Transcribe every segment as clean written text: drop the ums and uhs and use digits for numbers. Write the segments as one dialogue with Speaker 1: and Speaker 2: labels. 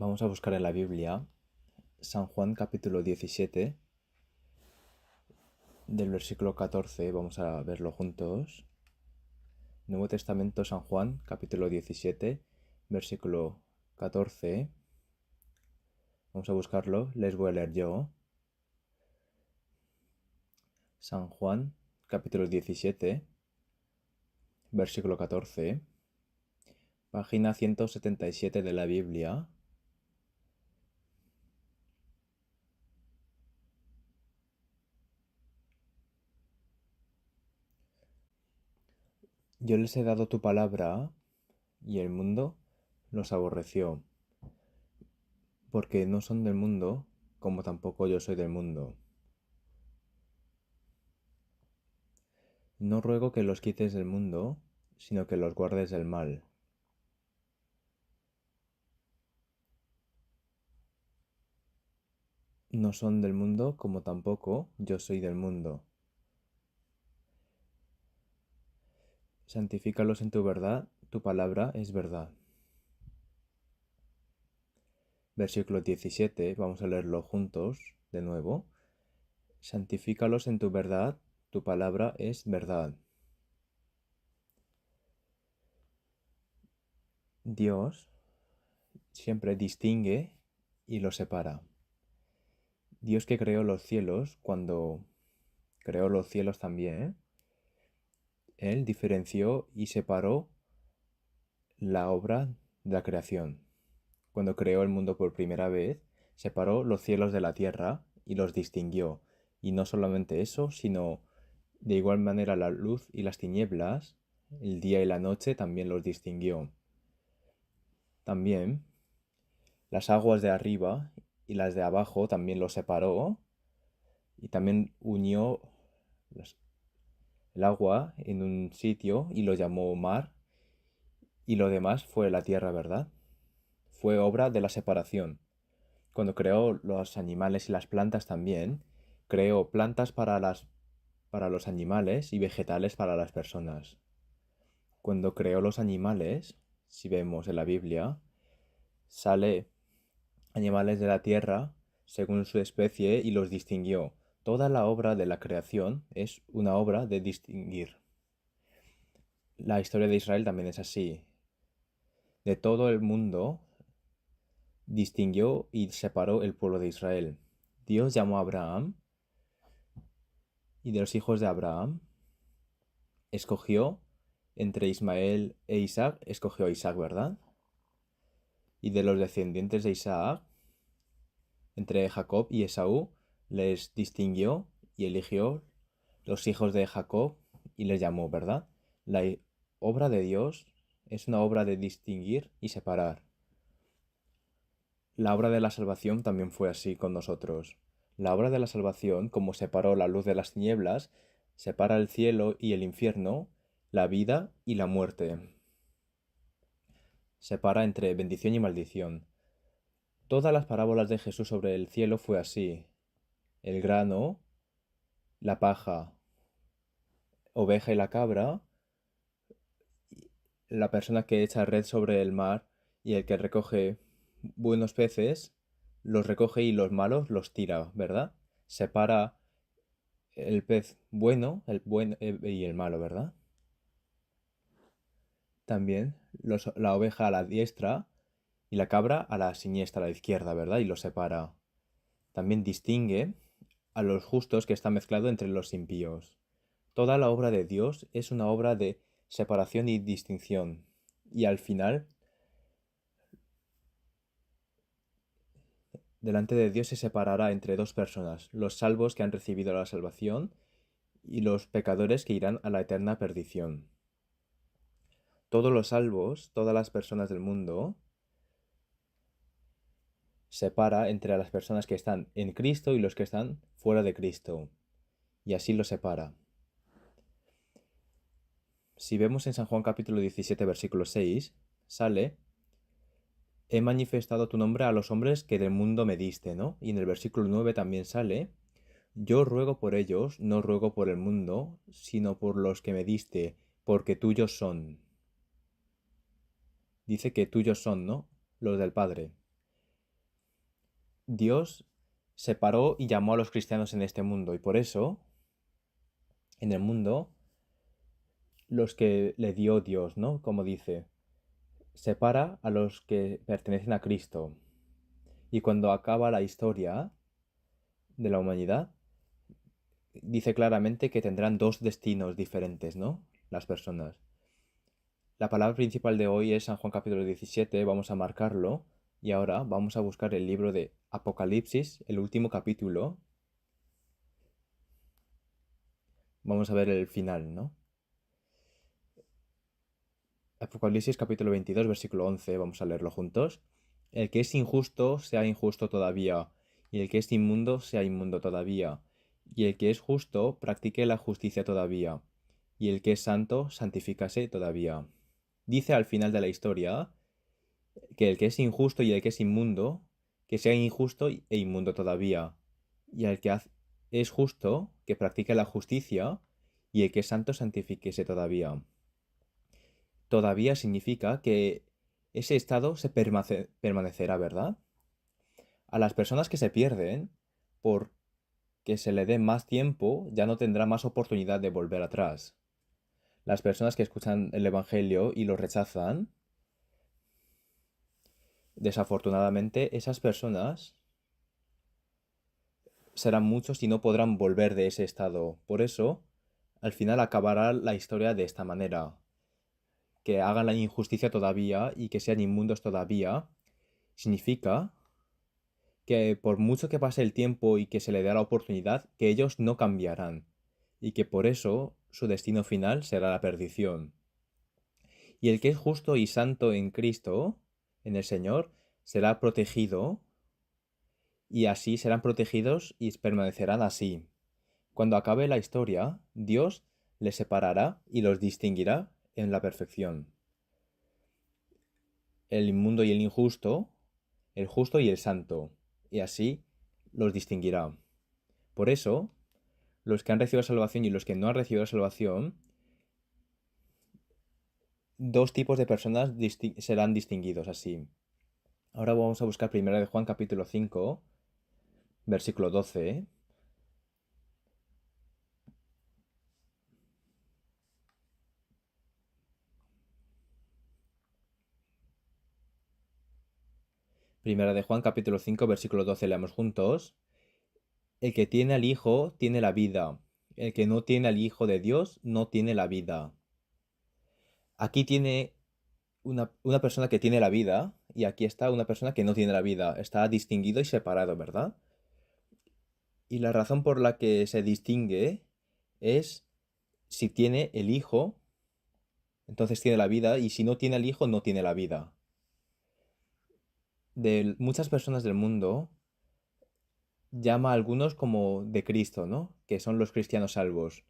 Speaker 1: Vamos a buscar en la Biblia San Juan capítulo 17, del versículo 14, vamos a verlo juntos. Nuevo Testamento, San Juan capítulo 17, versículo 14. Vamos a buscarlo, les voy a leer yo. San Juan capítulo 17, versículo 14, página 177 de la Biblia. Yo les he dado tu palabra y el mundo los aborreció, porque no son del mundo, como tampoco yo soy del mundo. No ruego que los quites del mundo, sino que los guardes del mal. No son del mundo, como tampoco yo soy del mundo. Santifícalos en tu verdad, tu palabra es verdad. Versículo 17, vamos a leerlo juntos de nuevo. Santifícalos en tu verdad, tu palabra es verdad. Dios siempre distingue y los separa. Dios que creó los cielos, cuando creó los cielos también, Él diferenció y separó la obra de la creación. Cuando creó el mundo por primera vez, separó los cielos de la tierra y los distinguió. Y no solamente eso, sino de igual manera la luz y las tinieblas, el día y la noche también los distinguió. También las aguas de arriba y las de abajo también los separó y también unió el agua en un sitio y lo llamó mar, y lo demás fue la tierra, ¿verdad? Fue obra de la separación. Cuando creó los animales y las plantas también, creó plantas para los animales y vegetales para las personas. Cuando creó los animales, si vemos en la Biblia, sale animales de la tierra según su especie y los distinguió. Toda la obra de la creación es una obra de distinguir. La historia de Israel también es así. De todo el mundo distinguió y separó el pueblo de Israel. Dios llamó a Abraham, y de los hijos de Abraham escogió entre Ismael e Isaac, escogió a Isaac, ¿verdad? Y de los descendientes de Isaac, entre Jacob y Esaú, les distinguió y eligió los hijos de Jacob y les llamó, ¿verdad? La obra de Dios es una obra de distinguir y separar. La obra de la salvación también fue así con nosotros. La obra de la salvación, como separó la luz de las tinieblas, separa el cielo y el infierno, la vida y la muerte. Separa entre bendición y maldición. Todas las parábolas de Jesús sobre el cielo fue así. El grano, la paja, oveja y la cabra, la persona que echa red sobre el mar y el que recoge buenos peces, los recoge y los malos los tira, ¿verdad? Separa el pez bueno, y el malo, ¿verdad? También la oveja a la diestra y la cabra a la siniestra, a la izquierda, ¿verdad? Y los separa. También distingue a los justos, que está mezclado entre los impíos. Toda la obra de Dios es una obra de separación y distinción. Y al final, delante de Dios se separará entre dos personas, los salvos que han recibido la salvación y los pecadores que irán a la eterna perdición. Todos los salvos, todas las personas del mundo, separa entre las personas que están en Cristo y los que están fuera de Cristo. Y así los separa. Si vemos en San Juan capítulo 17, versículo 6, sale: he manifestado tu nombre a los hombres que del mundo me diste, ¿no? Y en el versículo 9 también sale: yo ruego por ellos, no ruego por el mundo, sino por los que me diste, porque tuyos son. Dice que tuyos son, ¿no? Los del Padre. Dios separó y llamó a los cristianos en este mundo, y por eso, en el mundo, los que le dio Dios, ¿no? Como dice, separa a los que pertenecen a Cristo. Y cuando acaba la historia de la humanidad, dice claramente que tendrán dos destinos diferentes, ¿no? Las personas. La palabra principal de hoy es San Juan capítulo 17, vamos a marcarlo, y ahora vamos a buscar el libro de Apocalipsis, el último capítulo. Vamos a ver el final, ¿no? Apocalipsis capítulo 22, versículo 11, vamos a leerlo juntos. El que es injusto sea injusto todavía, y el que es inmundo sea inmundo todavía, y el que es justo practique la justicia todavía, y el que es santo santifícase todavía. Dice al final de la historia que el que es injusto y el que es inmundo, que sea injusto e inmundo todavía, y el que es justo, que practique la justicia, y el que es santo santifíquese todavía. Todavía significa que ese estado se permanecerá, ¿verdad? A las personas que se pierden, por que se le dé más tiempo, ya no tendrá más oportunidad de volver atrás. Las personas que escuchan el Evangelio y lo rechazan, desafortunadamente, esas personas serán muchos y no podrán volver de ese estado. Por eso, al final acabará la historia de esta manera. Que hagan la injusticia todavía y que sean inmundos todavía, significa que por mucho que pase el tiempo y que se le dé la oportunidad, que ellos no cambiarán, y que por eso su destino final será la perdición. Y el que es justo y santo en Cristo, en el Señor, será protegido, y así serán protegidos y permanecerán así. Cuando acabe la historia, Dios les separará y los distinguirá en la perfección. El inmundo y el injusto, el justo y el santo, y así los distinguirá. Por eso, los que han recibido salvación y los que no han recibido salvación, dos tipos de personas serán distinguidos así. Ahora vamos a buscar 1 de Juan capítulo 5, versículo 12. Primera de Juan capítulo 5, versículo 12, leamos juntos. El que tiene al Hijo tiene la vida. El que no tiene al Hijo de Dios no tiene la vida. Aquí tiene una persona que tiene la vida y aquí está una persona que no tiene la vida. Está distinguido y separado, ¿verdad? Y la razón por la que se distingue es si tiene el Hijo, entonces tiene la vida, y si no tiene el Hijo, no tiene la vida. De muchas personas del mundo llama a algunos como de Cristo, ¿no? Que son los cristianos salvos.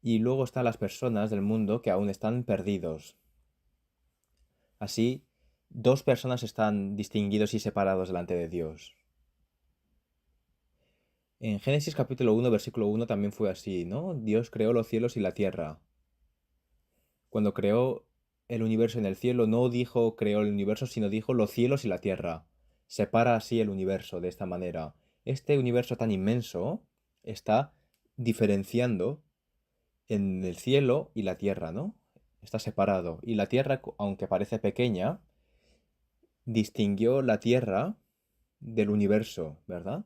Speaker 1: Y luego están las personas del mundo que aún están perdidos. Así, dos personas están distinguidos y separados delante de Dios. En Génesis capítulo 1, versículo 1 también fue así, ¿no? Dios creó los cielos y la tierra. Cuando creó el universo en el cielo, no dijo creó el universo, sino dijo los cielos y la tierra. Separa así el universo de esta manera. Este universo tan inmenso está diferenciando en el cielo y la tierra, ¿no? Está separado. Y la tierra, aunque parece pequeña, distinguió la tierra del universo, ¿verdad?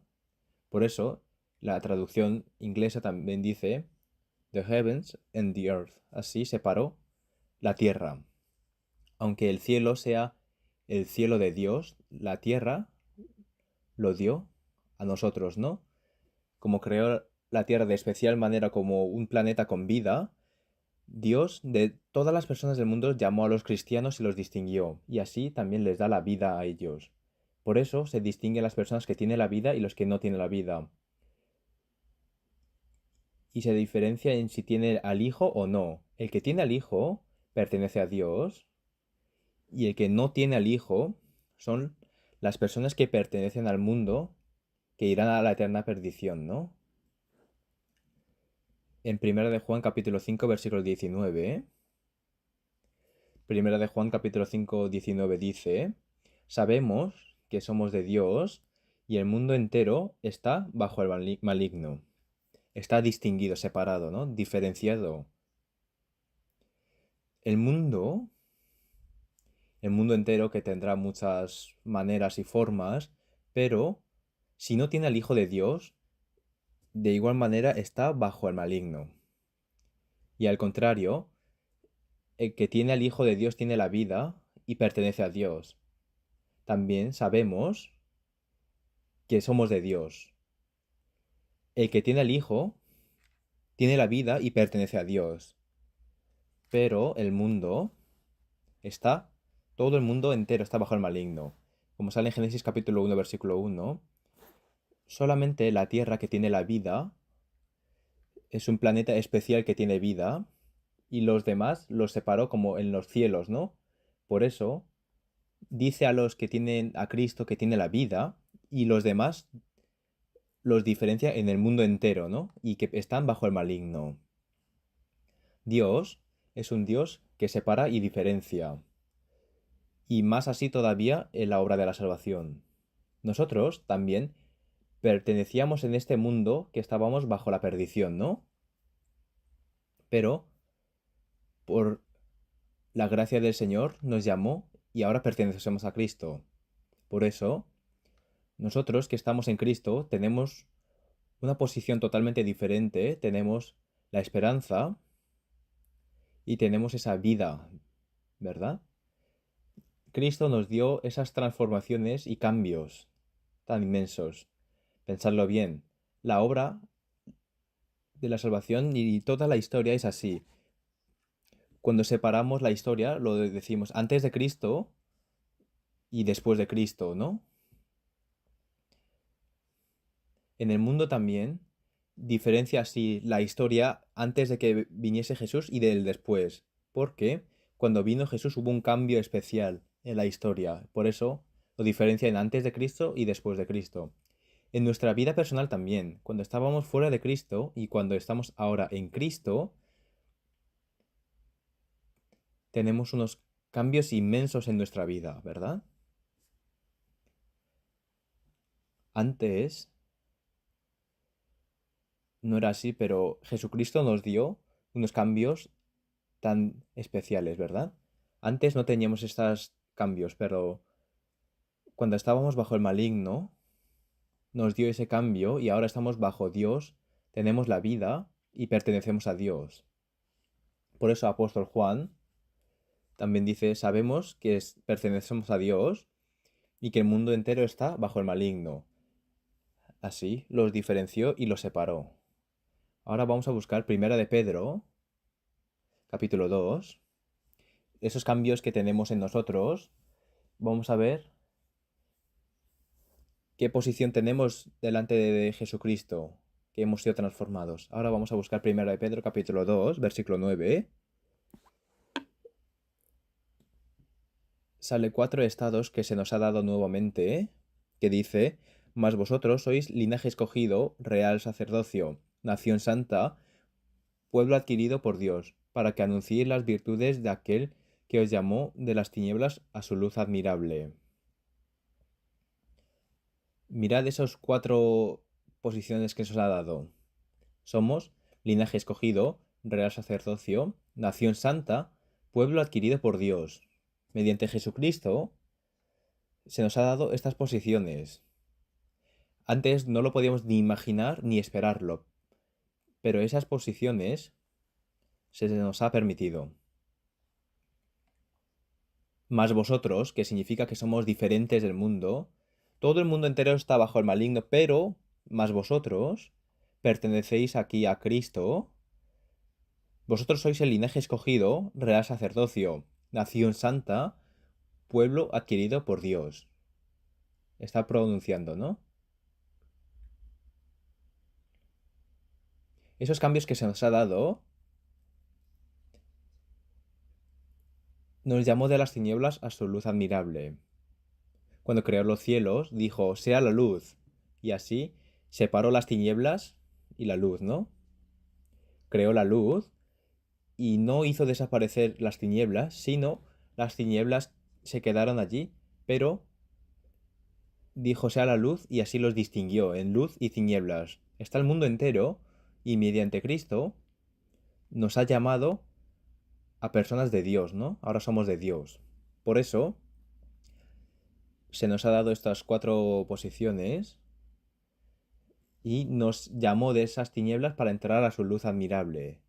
Speaker 1: Por eso, la traducción inglesa también dice The heavens and the earth. Así separó la tierra. Aunque el cielo sea el cielo de Dios, la tierra lo dio a nosotros, ¿no? Como creó la tierra de especial manera como un planeta con vida, Dios de todas las personas del mundo llamó a los cristianos y los distinguió, y así también les da la vida a ellos. Por eso se distinguen las personas que tienen la vida y los que no tienen la vida. Y se diferencia en si tiene al Hijo o no. El que tiene al Hijo pertenece a Dios, y el que no tiene al Hijo son las personas que pertenecen al mundo, que irán a la eterna perdición, ¿no? En 1 de Juan capítulo 5, versículo 19, Primera de Juan capítulo 5, 19 dice, sabemos que somos de Dios y el mundo entero está bajo el maligno. Está distinguido, separado, ¿no? Diferenciado. El mundo, el mundo entero que tendrá muchas maneras y formas, pero si no tiene al Hijo de Dios, de igual manera está bajo el maligno. Y al contrario, el que tiene al Hijo de Dios tiene la vida y pertenece a Dios. También sabemos que somos de Dios. El que tiene al Hijo tiene la vida y pertenece a Dios. Pero el mundo está, todo el mundo entero está bajo el maligno. Como sale en Génesis capítulo 1, versículo 1, solamente la tierra que tiene la vida es un planeta especial que tiene vida y los demás los separó como en los cielos, ¿no? Por eso dice a los que tienen a Cristo que tiene la vida y los demás los diferencia en el mundo entero, ¿no? Y que están bajo el maligno. Dios es un Dios que separa y diferencia. Y más así todavía en la obra de la salvación. Nosotros también pertenecíamos en este mundo que estábamos bajo la perdición, ¿no? Pero por la gracia del Señor nos llamó y ahora pertenecemos a Cristo. Por eso, nosotros que estamos en Cristo tenemos una posición totalmente diferente, tenemos la esperanza y tenemos esa vida, ¿verdad? Cristo nos dio esas transformaciones y cambios tan inmensos. Pensadlo bien, la obra de la salvación y toda la historia es así. Cuando separamos la historia, lo decimos antes de Cristo y después de Cristo, ¿no? En el mundo también diferencia así la historia antes de que viniese Jesús y del después. Porque cuando vino Jesús hubo un cambio especial en la historia. Por eso lo diferencia en antes de Cristo y después de Cristo. En nuestra vida personal también. Cuando estábamos fuera de Cristo y cuando estamos ahora en Cristo, tenemos unos cambios inmensos en nuestra vida, ¿verdad? Antes no era así, pero Jesucristo nos dio unos cambios tan especiales, ¿verdad? Antes no teníamos estos cambios, pero cuando estábamos bajo el maligno, nos dio ese cambio y ahora estamos bajo Dios, tenemos la vida y pertenecemos a Dios. Por eso apóstol Juan también dice, sabemos que pertenecemos a Dios y que el mundo entero está bajo el maligno. Así los diferenció y los separó. Ahora vamos a buscar Primera de Pedro, capítulo 2. Esos cambios que tenemos en nosotros, vamos a ver qué posición tenemos delante de Jesucristo, que hemos sido transformados. Ahora vamos a buscar Primera de Pedro, capítulo 2, versículo 9. Sale 4 estados que se nos ha dado nuevamente, que dice, mas vosotros sois linaje escogido, real sacerdocio, nación santa, pueblo adquirido por Dios, para que anunciéis las virtudes de aquel que os llamó de las tinieblas a su luz admirable. Mirad esas 4 posiciones que se os ha dado. Somos linaje escogido, real sacerdocio, nación santa, pueblo adquirido por Dios. Mediante Jesucristo se nos ha dado estas posiciones. Antes no lo podíamos ni imaginar ni esperarlo, pero esas posiciones se nos ha permitido. Más vosotros, que significa que somos diferentes del mundo, todo el mundo entero está bajo el maligno, pero más vosotros pertenecéis aquí a Cristo. Vosotros sois el linaje escogido, real sacerdocio, nación santa, pueblo adquirido por Dios. Está pronunciando, ¿no? Esos cambios que se nos ha dado nos llamó de las tinieblas a su luz admirable. Cuando creó los cielos, dijo, sea la luz. Y así separó las tinieblas y la luz, ¿no? Creó la luz y no hizo desaparecer las tinieblas, sino las tinieblas se quedaron allí, pero dijo sea la luz y así los distinguió en luz y tinieblas. Está el mundo entero y mediante Cristo nos ha llamado a personas de Dios, ¿no? Ahora somos de Dios. Por eso se nos ha dado estas 4 posiciones y nos llamó de esas tinieblas para entrar a su luz admirable.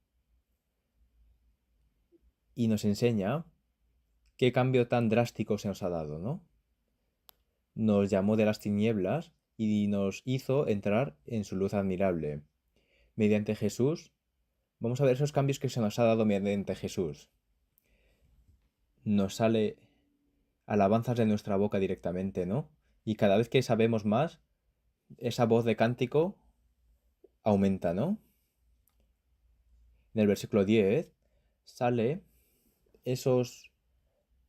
Speaker 1: Y nos enseña qué cambio tan drástico se nos ha dado, ¿no? Nos llamó de las tinieblas y nos hizo entrar en su luz admirable. Mediante Jesús, vamos a ver esos cambios que se nos ha dado mediante Jesús. Nos sale alabanzas de nuestra boca directamente, ¿no? Y cada vez que sabemos más, esa voz de cántico aumenta, ¿no? En el versículo 10 sale esos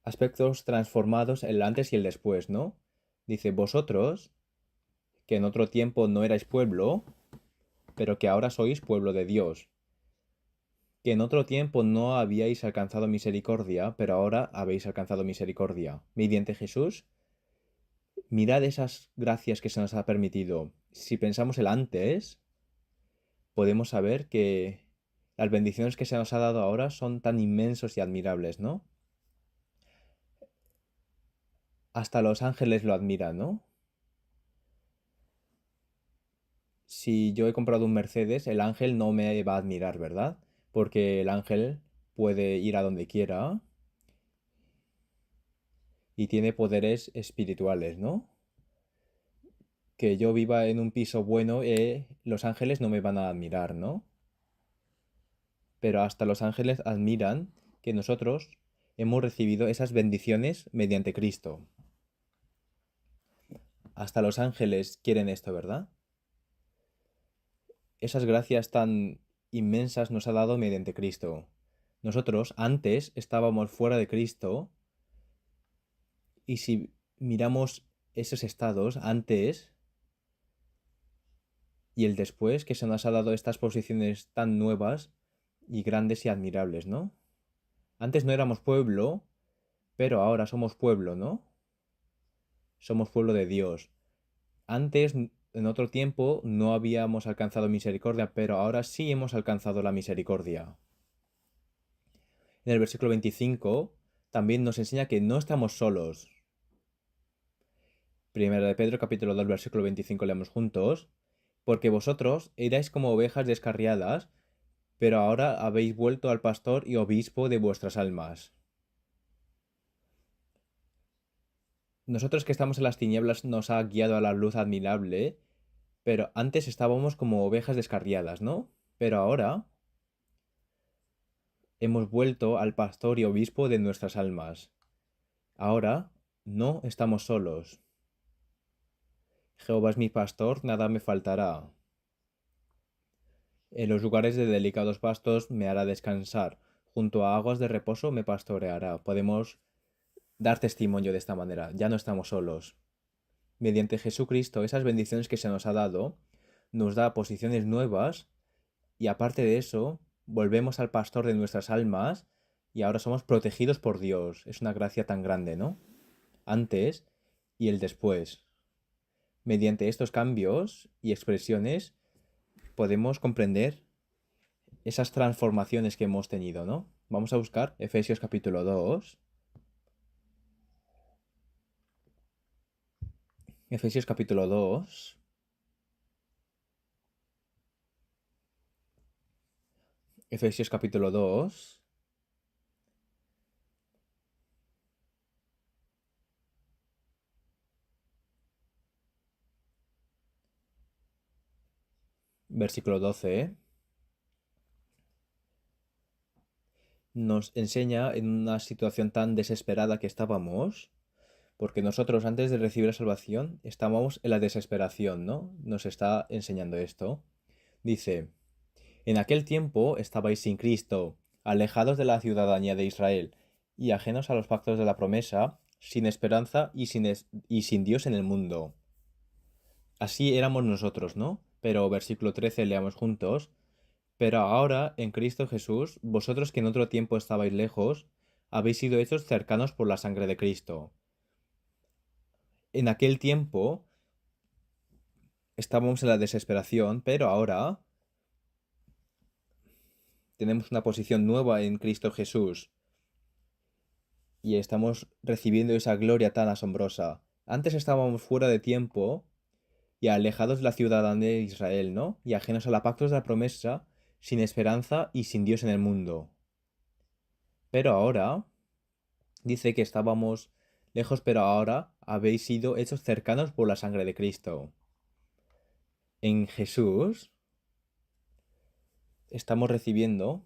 Speaker 1: aspectos transformados, el antes y el después, ¿no? Dice, vosotros, que en otro tiempo no erais pueblo, pero que ahora sois pueblo de Dios, que en otro tiempo no habíais alcanzado misericordia, pero ahora habéis alcanzado misericordia. Mediante Jesús, mirad esas gracias que se nos ha permitido. Si pensamos el antes, podemos saber que las bendiciones que se nos ha dado ahora son tan inmensos y admirables, ¿no? Hasta los ángeles lo admiran, ¿no? Si yo he comprado un Mercedes, el ángel no me va a admirar, ¿verdad? Porque el ángel puede ir a donde quiera y tiene poderes espirituales, ¿no? Que yo viva en un piso bueno, los ángeles no me van a admirar, ¿no? Pero hasta los ángeles admiran que nosotros hemos recibido esas bendiciones mediante Cristo. Hasta los ángeles quieren esto, ¿verdad? Esas gracias tan inmensas nos ha dado mediante Cristo. Nosotros antes estábamos fuera de Cristo y si miramos esos estados antes y el después, que se nos ha dado estas posiciones tan nuevas y grandes y admirables, ¿no? Antes no éramos pueblo, pero ahora somos pueblo, ¿no? Somos pueblo de Dios. Antes, en otro tiempo, no habíamos alcanzado misericordia, pero ahora sí hemos alcanzado la misericordia. En el versículo 25 también nos enseña que no estamos solos. Primera de Pedro, capítulo 2, versículo 25, leemos juntos. Porque vosotros erais como ovejas descarriadas, pero ahora habéis vuelto al pastor y obispo de vuestras almas. Nosotros que estamos en las tinieblas nos ha guiado a la luz admirable, pero antes estábamos como ovejas descarriadas, ¿no? Pero ahora hemos vuelto al pastor y obispo de nuestras almas. Ahora no estamos solos. Jehová es mi pastor, nada me faltará. En los lugares de delicados pastos me hará descansar. Junto a aguas de reposo me pastoreará. Podemos dar testimonio de esta manera. Ya no estamos solos. Mediante Jesucristo, esas bendiciones que se nos ha dado, nos da posiciones nuevas y aparte de eso, volvemos al pastor de nuestras almas y ahora somos protegidos por Dios. Es una gracia tan grande, ¿no? Antes y el después. Mediante estos cambios y expresiones podemos comprender esas transformaciones que hemos tenido, ¿no? Vamos a buscar Efesios capítulo 2. Efesios capítulo 2. Efesios capítulo 2. Versículo 12. Nos enseña en una situación tan desesperada que estábamos, porque nosotros antes de recibir la salvación estábamos en la desesperación, ¿no? Nos está enseñando esto. Dice, en aquel tiempo estabais sin Cristo, alejados de la ciudadanía de Israel y ajenos a los pactos de la promesa, sin esperanza y sin Dios en el mundo. Así éramos nosotros, ¿no? Pero versículo 13 leamos juntos. Pero ahora, en Cristo Jesús, vosotros que en otro tiempo estabais lejos, habéis sido hechos cercanos por la sangre de Cristo. En aquel tiempo estábamos en la desesperación, pero ahora tenemos una posición nueva en Cristo Jesús y estamos recibiendo esa gloria tan asombrosa. Antes estábamos fuera de tiempo y alejados de la ciudadanía de Israel, ¿no? Y ajenos a la pactos de la promesa, sin esperanza y sin Dios en el mundo. Pero ahora dice que estábamos lejos, pero ahora habéis sido hechos cercanos por la sangre de Cristo. En Jesús estamos recibiendo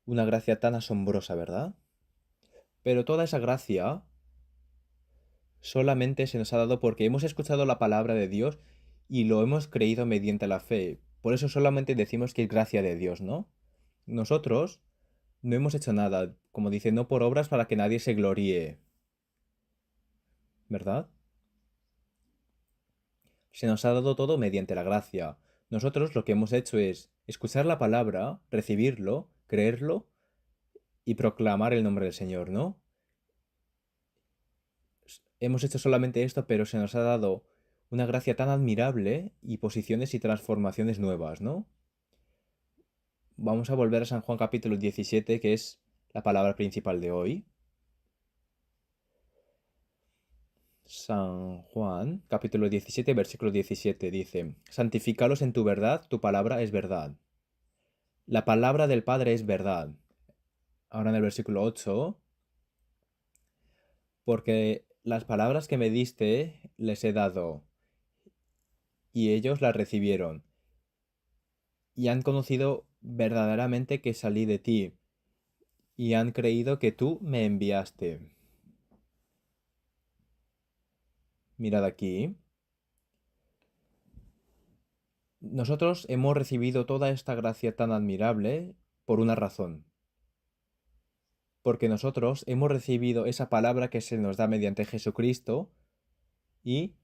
Speaker 1: una gracia tan asombrosa, ¿verdad? Pero toda esa gracia solamente se nos ha dado porque hemos escuchado la palabra de Dios y lo hemos creído mediante la fe. Por eso solamente decimos que es gracia de Dios, ¿no? Nosotros no hemos hecho nada, como dice, no por obras para que nadie se gloríe, ¿verdad? Se nos ha dado todo mediante la gracia. Nosotros lo que hemos hecho es escuchar la palabra, recibirlo, creerlo y proclamar el nombre del Señor, ¿no? Hemos hecho solamente esto, pero se nos ha dado una gracia tan admirable y posiciones y transformaciones nuevas, ¿no? Vamos a volver a San Juan capítulo 17, que es la palabra principal de hoy. San Juan capítulo 17, versículo 17 dice, santifícalos en tu verdad, tu palabra es verdad. La palabra del Padre es verdad. Ahora en el versículo 8, porque las palabras que me diste les he dado, y ellos las recibieron, y han conocido verdaderamente que salí de ti, y han creído que tú me enviaste. Mirad aquí. Nosotros hemos recibido toda esta gracia tan admirable por una razón. Porque nosotros hemos recibido esa palabra que se nos da mediante Jesucristo y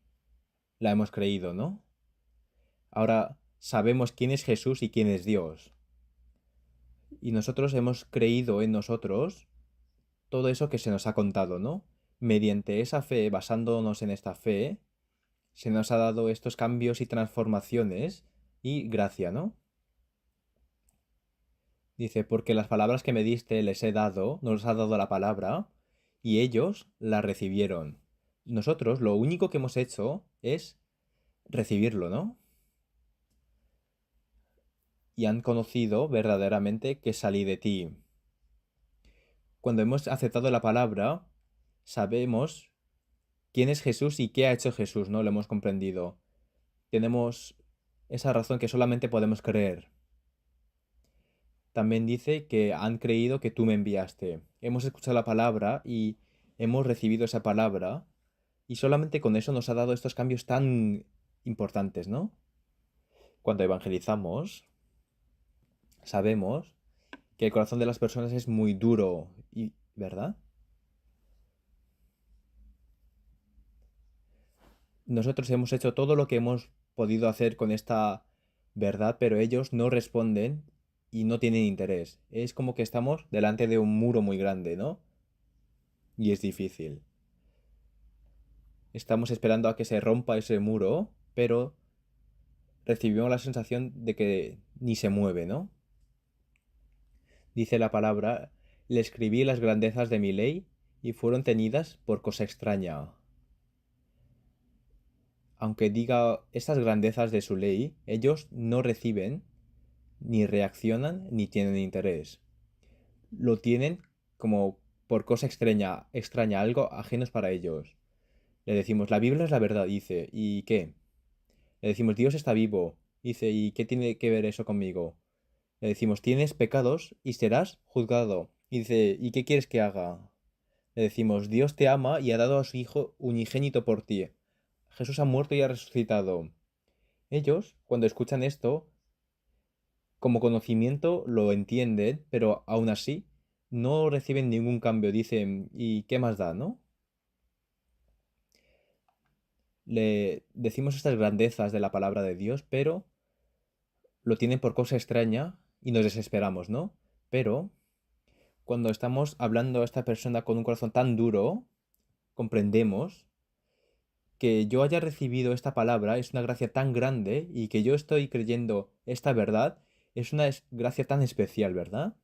Speaker 1: la hemos creído, ¿no? Ahora sabemos quién es Jesús y quién es Dios. Y nosotros hemos creído en nosotros todo eso que se nos ha contado, ¿no? Mediante esa fe, basándonos en esta fe, se nos ha dado estos cambios y transformaciones y gracia, ¿no? Dice, porque las palabras que me diste les he dado, nos ha dado la palabra, y ellos la recibieron. Nosotros lo único que hemos hecho es recibirlo, ¿no? Y han conocido verdaderamente que salí de ti. Cuando hemos aceptado la palabra, sabemos quién es Jesús y qué ha hecho Jesús, ¿no? Lo hemos comprendido. Tenemos esa razón que solamente podemos creer. También dice que han creído que tú me enviaste. Hemos escuchado la palabra y hemos recibido esa palabra y solamente con eso nos ha dado estos cambios tan importantes, ¿no? Cuando evangelizamos, sabemos que el corazón de las personas es muy duro, ¿verdad? Nosotros hemos hecho todo lo que hemos podido hacer con esta verdad, pero ellos no responden y no tienen interés. Es como que estamos delante de un muro muy grande, ¿no? Y es difícil. Estamos esperando a que se rompa ese muro, pero recibimos la sensación de que ni se mueve, ¿no? Dice la palabra, le escribí las grandezas de mi ley y fueron tenidas por cosa extraña. Aunque diga estas grandezas de su ley, ellos no reciben, ni reaccionan, ni tienen interés. Lo tienen como por cosa extraña, algo ajenos para ellos. Le decimos, la Biblia es la verdad, dice, ¿y qué? Le decimos, Dios está vivo, dice, ¿y qué tiene que ver eso conmigo? Le decimos, tienes pecados y serás juzgado. Y dice, ¿y qué quieres que haga? Le decimos, Dios te ama y ha dado a su Hijo unigénito por ti. Jesús ha muerto y ha resucitado. Ellos, cuando escuchan esto, como conocimiento lo entienden, pero aún así no reciben ningún cambio. Dicen, ¿y qué más da, no? Le decimos estas grandezas de la palabra de Dios, pero lo tienen por cosa extraña y nos desesperamos, ¿no? Pero cuando estamos hablando a esta persona con un corazón tan duro, comprendemos que yo haya recibido esta palabra es una gracia tan grande y que yo estoy creyendo esta verdad es una gracia tan especial, ¿verdad?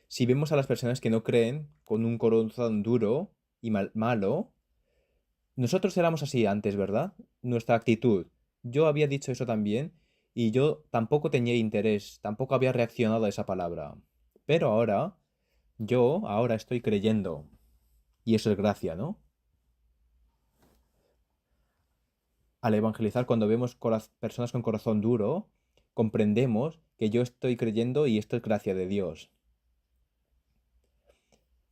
Speaker 1: Si vemos a las personas que no creen con un corazón duro y malo, nosotros éramos así antes, ¿verdad? Nuestra actitud. Yo había dicho eso también y yo tampoco tenía interés, tampoco había reaccionado a esa palabra. Pero ahora estoy creyendo. Y eso es gracia, ¿no? Al evangelizar, cuando vemos personas con corazón duro, comprendemos que yo estoy creyendo y esto es gracia de Dios.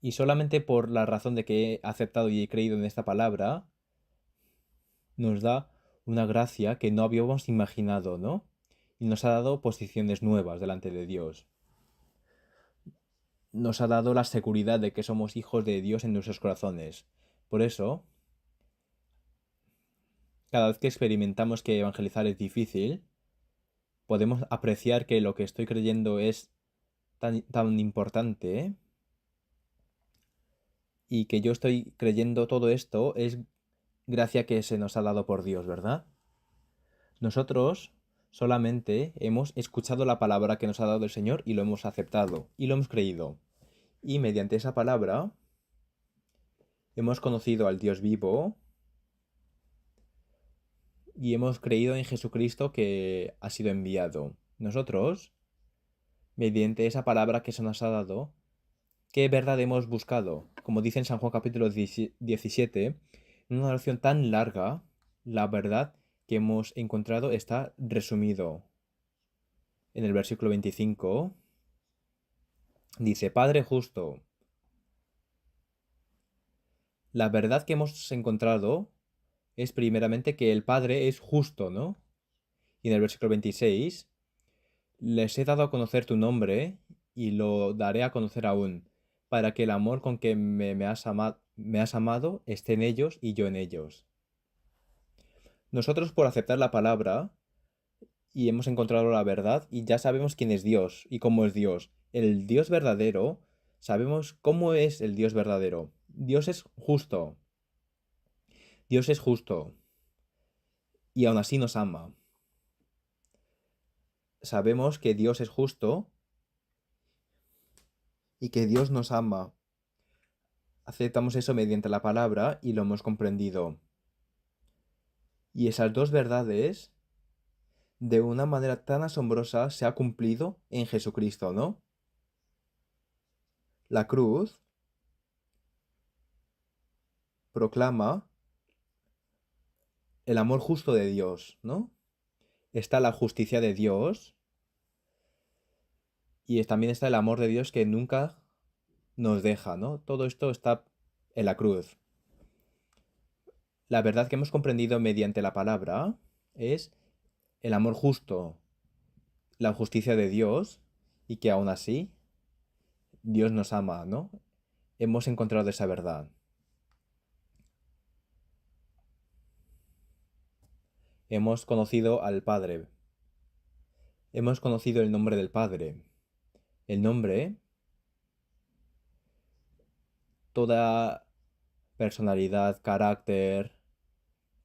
Speaker 1: Y solamente por la razón de que he aceptado y he creído en esta palabra, nos da una gracia que no habíamos imaginado, ¿no? Y nos ha dado posiciones nuevas delante de Dios. Nos ha dado la seguridad de que somos hijos de Dios en nuestros corazones. Por eso, cada vez que experimentamos que evangelizar es difícil, podemos apreciar que lo que estoy creyendo es tan importante, ¿eh? Y que yo estoy creyendo todo esto es gracia que se nos ha dado por Dios, ¿verdad? Nosotros solamente hemos escuchado la palabra que nos ha dado el Señor y lo hemos aceptado y lo hemos creído. Y mediante esa palabra hemos conocido al Dios vivo y hemos creído en Jesucristo que ha sido enviado. Nosotros, mediante esa palabra que se nos ha dado, ¿qué verdad hemos buscado? Como dice en San Juan capítulo 17, en una oración tan larga, la verdad que hemos encontrado está resumido en el versículo 25. Dice, Padre justo, la verdad que hemos encontrado es primeramente que el Padre es justo, ¿no? Y en el versículo 26, les he dado a conocer tu nombre y lo daré a conocer aún, para que el amor con que me has amado esté en ellos y yo en ellos. Nosotros por aceptar la palabra y hemos encontrado la verdad y ya sabemos quién es Dios y cómo es Dios. El Dios verdadero, sabemos cómo es el Dios verdadero. Dios es justo. Dios es justo y aún así nos ama. Sabemos que Dios es justo y que Dios nos ama. Aceptamos eso mediante la palabra y lo hemos comprendido. Y esas dos verdades, de una manera tan asombrosa, se ha cumplido en Jesucristo, ¿no? La cruz proclama el amor justo de Dios, ¿no? Está la justicia de Dios y también está el amor de Dios que nunca nos deja, ¿no? Todo esto está en la cruz. La verdad que hemos comprendido mediante la palabra es el amor justo, la justicia de Dios y que aún así Dios nos ama, ¿no? Hemos encontrado esa verdad. Hemos conocido al Padre. Hemos conocido el nombre del Padre. El nombre, toda personalidad, carácter,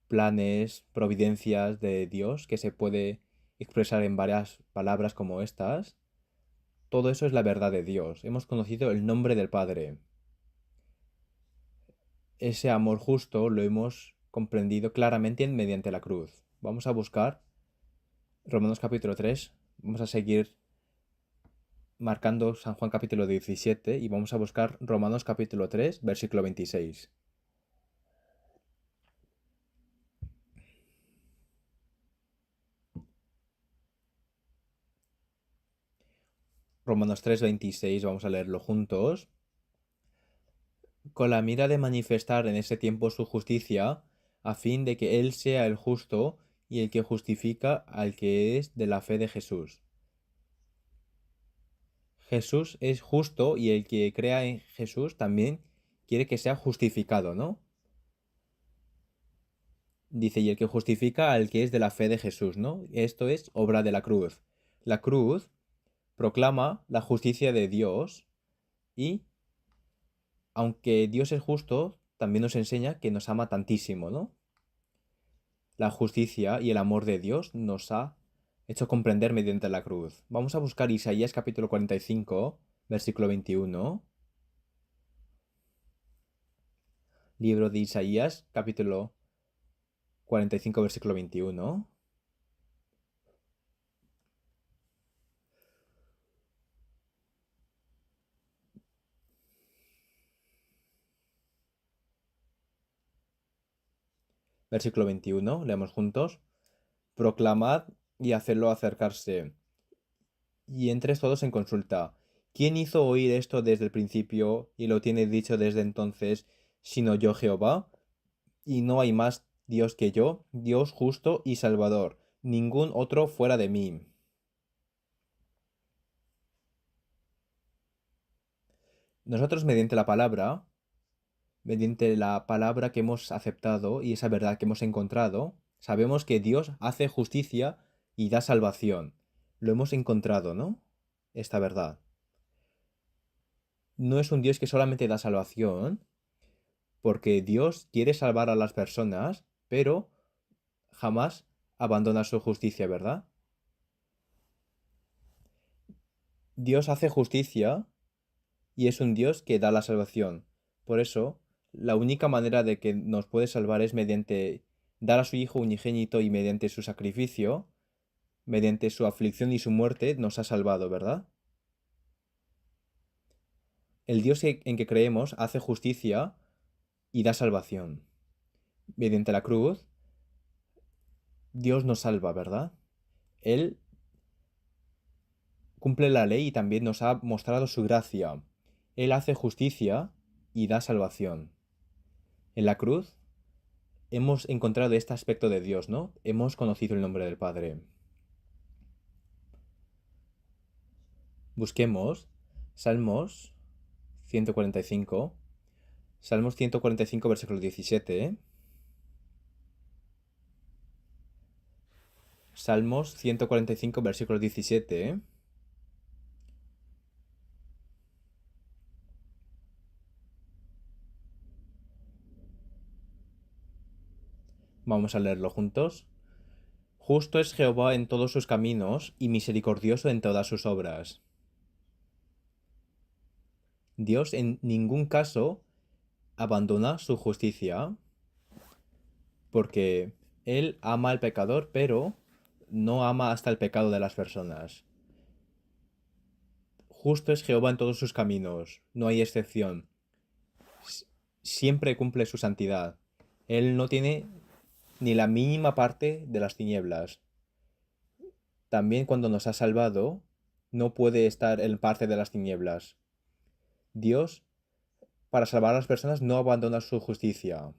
Speaker 1: planes, providencias de Dios que se puede expresar en varias palabras como estas. Todo eso es la verdad de Dios. Hemos conocido el nombre del Padre. Ese amor justo lo hemos comprendido claramente mediante la cruz. Vamos a buscar Romanos capítulo 3. Vamos a seguir marcando San Juan capítulo 17 y vamos a buscar Romanos capítulo 3, versículo 26. Romanos 3, 26, vamos a leerlo juntos. Con la mira de manifestar en ese tiempo su justicia, a fin de que Él sea el justo y el que justifica al que es de la fe de Jesús. Jesús es justo y el que crea en Jesús también quiere que sea justificado, ¿no? Dice, y el que justifica al que es de la fe de Jesús, ¿no? Esto es obra de la cruz. La cruz proclama la justicia de Dios y, aunque Dios es justo, también nos enseña que nos ama tantísimo, ¿no? la justicia y el amor de Dios nos ha hecho comprender mediante la cruz. Vamos a buscar Isaías capítulo 45, versículo 21. Libro de Isaías capítulo 45, versículo 21. Versículo 21, leemos juntos. Proclamad y hacedlo acercarse, y entres todos en consulta. ¿Quién hizo oír esto desde el principio y lo tiene dicho desde entonces, sino yo Jehová? Y no hay más Dios que yo, Dios justo y salvador, ningún otro fuera de mí. Nosotros mediante la palabra que hemos aceptado y esa verdad que hemos encontrado, sabemos que Dios hace justicia y da salvación. Lo hemos encontrado, ¿no? Esta verdad. No es un Dios que solamente da salvación, porque Dios quiere salvar a las personas, pero jamás abandona su justicia, ¿verdad? Dios hace justicia y es un Dios que da la salvación. Por eso, la única manera de que nos puede salvar es mediante dar a su Hijo unigénito y mediante su sacrificio, mediante su aflicción y su muerte, nos ha salvado, ¿verdad? El Dios en que creemos hace justicia y da salvación. Mediante la cruz, Dios nos salva, ¿verdad? Él cumple la ley y también nos ha mostrado su gracia. Él hace justicia y da salvación. En la cruz hemos encontrado este aspecto de Dios, ¿no? Hemos conocido el nombre del Padre. Busquemos Salmos 145. Salmos 145, versículo 17. Salmos 145, versículo 17. Vamos a leerlo juntos. Justo es Jehová en todos sus caminos y misericordioso en todas sus obras. Dios en ningún caso abandona su justicia porque Él ama al pecador, pero no ama hasta el pecado de las personas. Justo es Jehová en todos sus caminos, no hay excepción. Siempre cumple su santidad. Él no tiene ni la mínima parte de las tinieblas. También cuando nos ha salvado, no puede estar en parte de las tinieblas. Dios, para salvar a las personas, no abandona su justicia.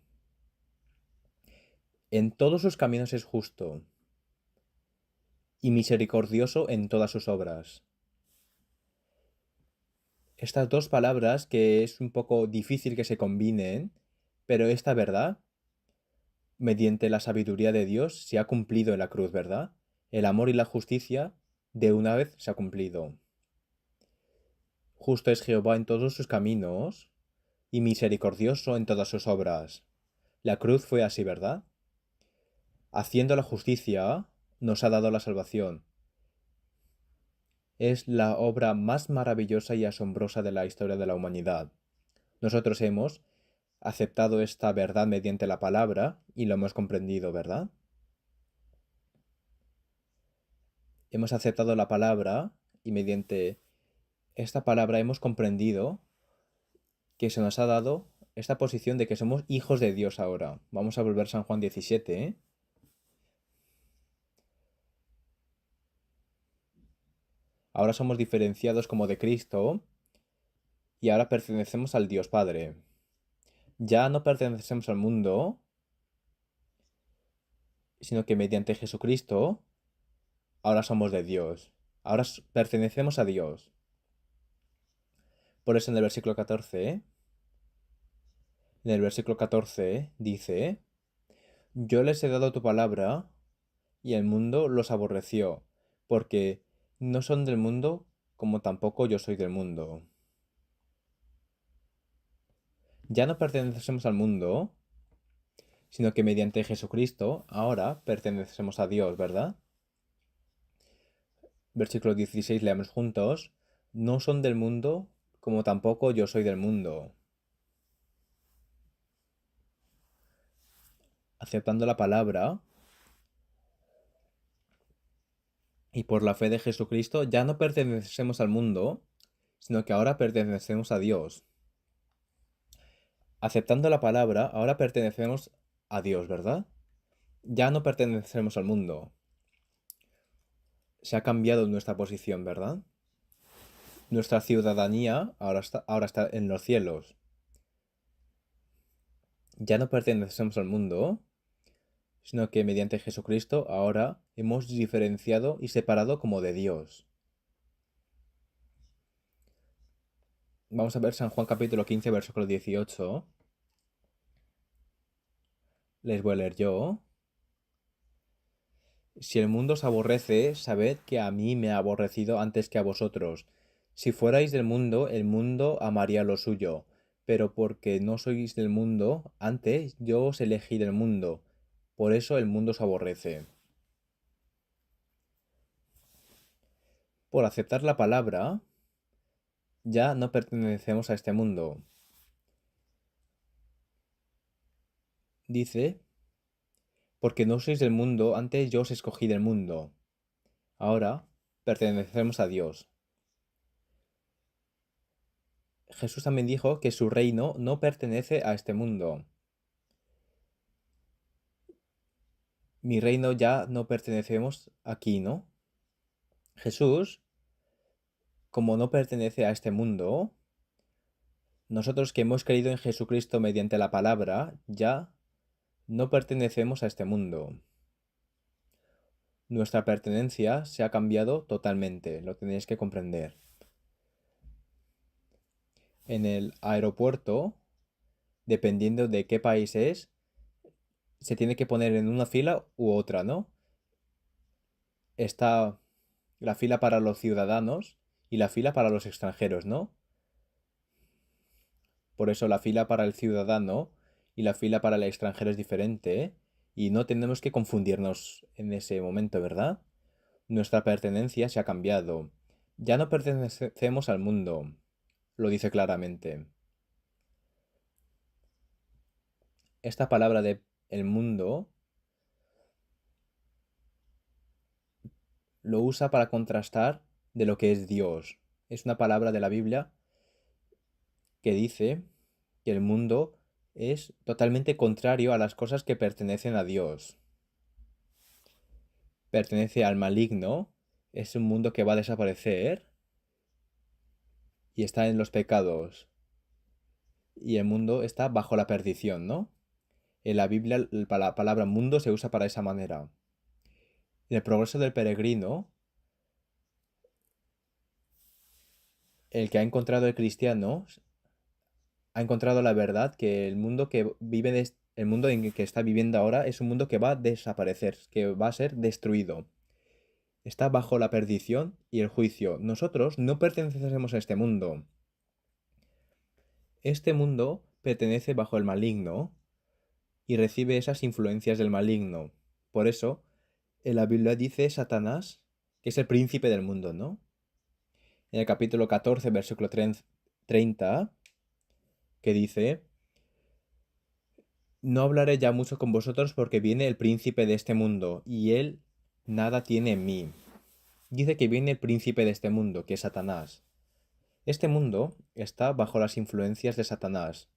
Speaker 1: En todos sus caminos es justo y misericordioso en todas sus obras. Estas dos palabras que es un poco difícil que se combinen, pero esta verdad, mediante la sabiduría de Dios, se ha cumplido en la cruz, ¿verdad? El amor y la justicia de una vez se ha cumplido. Justo es Jehová en todos sus caminos y misericordioso en todas sus obras. La cruz fue así, ¿verdad? Haciendo la justicia, nos ha dado la salvación. Es la obra más maravillosa y asombrosa de la historia de la humanidad. Nosotros hemos aceptado esta verdad mediante la palabra y lo hemos comprendido, ¿verdad? Hemos aceptado la palabra y mediante esta palabra hemos comprendido que se nos ha dado esta posición de que somos hijos de Dios ahora. Vamos a volver a San Juan 17, ¿eh? Ahora somos diferenciados como de Cristo y ahora pertenecemos al Dios Padre. Ya no pertenecemos al mundo, sino que mediante Jesucristo ahora somos de Dios. Ahora pertenecemos a Dios. Por eso en el versículo 14, dice, yo les he dado tu palabra y el mundo los aborreció, porque no son del mundo como tampoco yo soy del mundo. Ya no pertenecemos al mundo, sino que mediante Jesucristo ahora pertenecemos a Dios, ¿verdad? Versículo 16, leamos juntos. No son del mundo, como tampoco yo soy del mundo. Aceptando la palabra y por la fe de Jesucristo ya no pertenecemos al mundo, sino que ahora pertenecemos a Dios. Aceptando la palabra, ahora pertenecemos a Dios, ¿verdad? Ya no pertenecemos al mundo. Se ha cambiado nuestra posición, ¿verdad? Nuestra ciudadanía ahora está en los cielos. Ya no pertenecemos al mundo, sino que mediante Jesucristo ahora hemos diferenciado y separado como de Dios. Vamos a ver San Juan capítulo 15, versículo 18. Les voy a leer yo. Si el mundo os aborrece, sabed que a mí me ha aborrecido antes que a vosotros. Si fuerais del mundo, el mundo amaría lo suyo. Pero porque no sois del mundo, antes yo os elegí del mundo. Por eso el mundo os aborrece. Por aceptar la palabra, ya no pertenecemos a este mundo. Dice, porque no sois del mundo, antes yo os escogí del mundo. Ahora pertenecemos a Dios. Jesús también dijo que su reino no pertenece a este mundo. Mi reino ya no pertenecemos aquí, ¿no? Jesús, como no pertenece a este mundo, nosotros que hemos creído en Jesucristo mediante la palabra, ya no pertenecemos a este mundo. Nuestra pertenencia se ha cambiado totalmente, lo tenéis que comprender. En el aeropuerto, dependiendo de qué país es, se tiene que poner en una fila u otra, ¿no? Está la fila para los ciudadanos y la fila para los extranjeros, ¿no? Por eso la fila para el ciudadano y la fila para el extranjero es diferente, ¿eh? Y no tenemos que confundirnos en ese momento, ¿verdad? Nuestra pertenencia se ha cambiado. Ya no pertenecemos al mundo, lo dice claramente. Esta palabra de el mundo lo usa para contrastar de lo que es Dios. Es una palabra de la Biblia que dice que el mundo es totalmente contrario a las cosas que pertenecen a Dios. Pertenece al maligno, es un mundo que va a desaparecer y está en los pecados. Y el mundo está bajo la perdición, ¿no? En la Biblia la palabra mundo se usa para esa manera. En el progreso del peregrino, el que ha encontrado el cristiano ha encontrado la verdad que el mundo que vive, el mundo en el que está viviendo ahora es un mundo que va a desaparecer, que va a ser destruido. Está bajo la perdición y el juicio. Nosotros no pertenecemos a este mundo. Este mundo pertenece bajo el maligno y recibe esas influencias del maligno. Por eso, en la Biblia dice Satanás que es el príncipe del mundo, ¿no? En el capítulo 14, versículo 30, que dice, no hablaré ya mucho con vosotros porque viene el príncipe de este mundo y él nada tiene en mí. Dice que viene el príncipe de este mundo, que es Satanás. Este mundo está bajo las influencias de Satanás.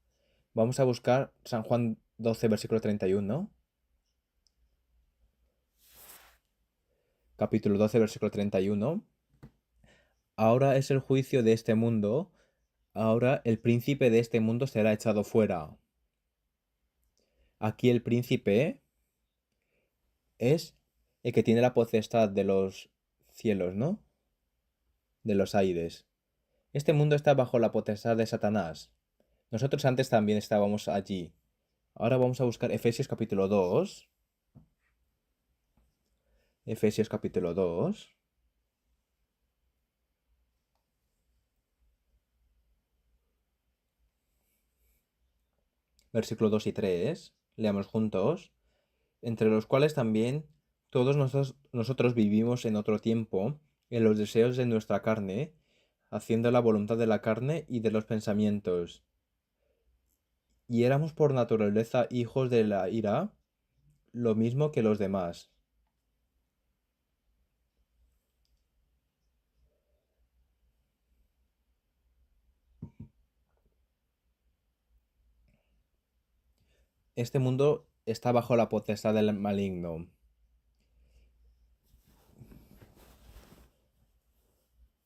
Speaker 1: Vamos a buscar San Juan 12, versículo 31. Capítulo 12, versículo 31. Ahora es el juicio de este mundo. Ahora el príncipe de este mundo será echado fuera. Aquí el príncipe es el que tiene la potestad de los cielos, ¿no? De los aires. Este mundo está bajo la potestad de Satanás. Nosotros antes también estábamos allí. Ahora vamos a buscar Efesios capítulo 2. Efesios capítulo 2. Versículo 2 y 3. leamos juntos, entre los cuales también todos nosotros vivimos en otro tiempo, en los deseos de nuestra carne, haciendo la voluntad de la carne y de los pensamientos. Y éramos por naturaleza hijos de la ira, lo mismo que los demás. Este mundo está bajo la potestad del maligno.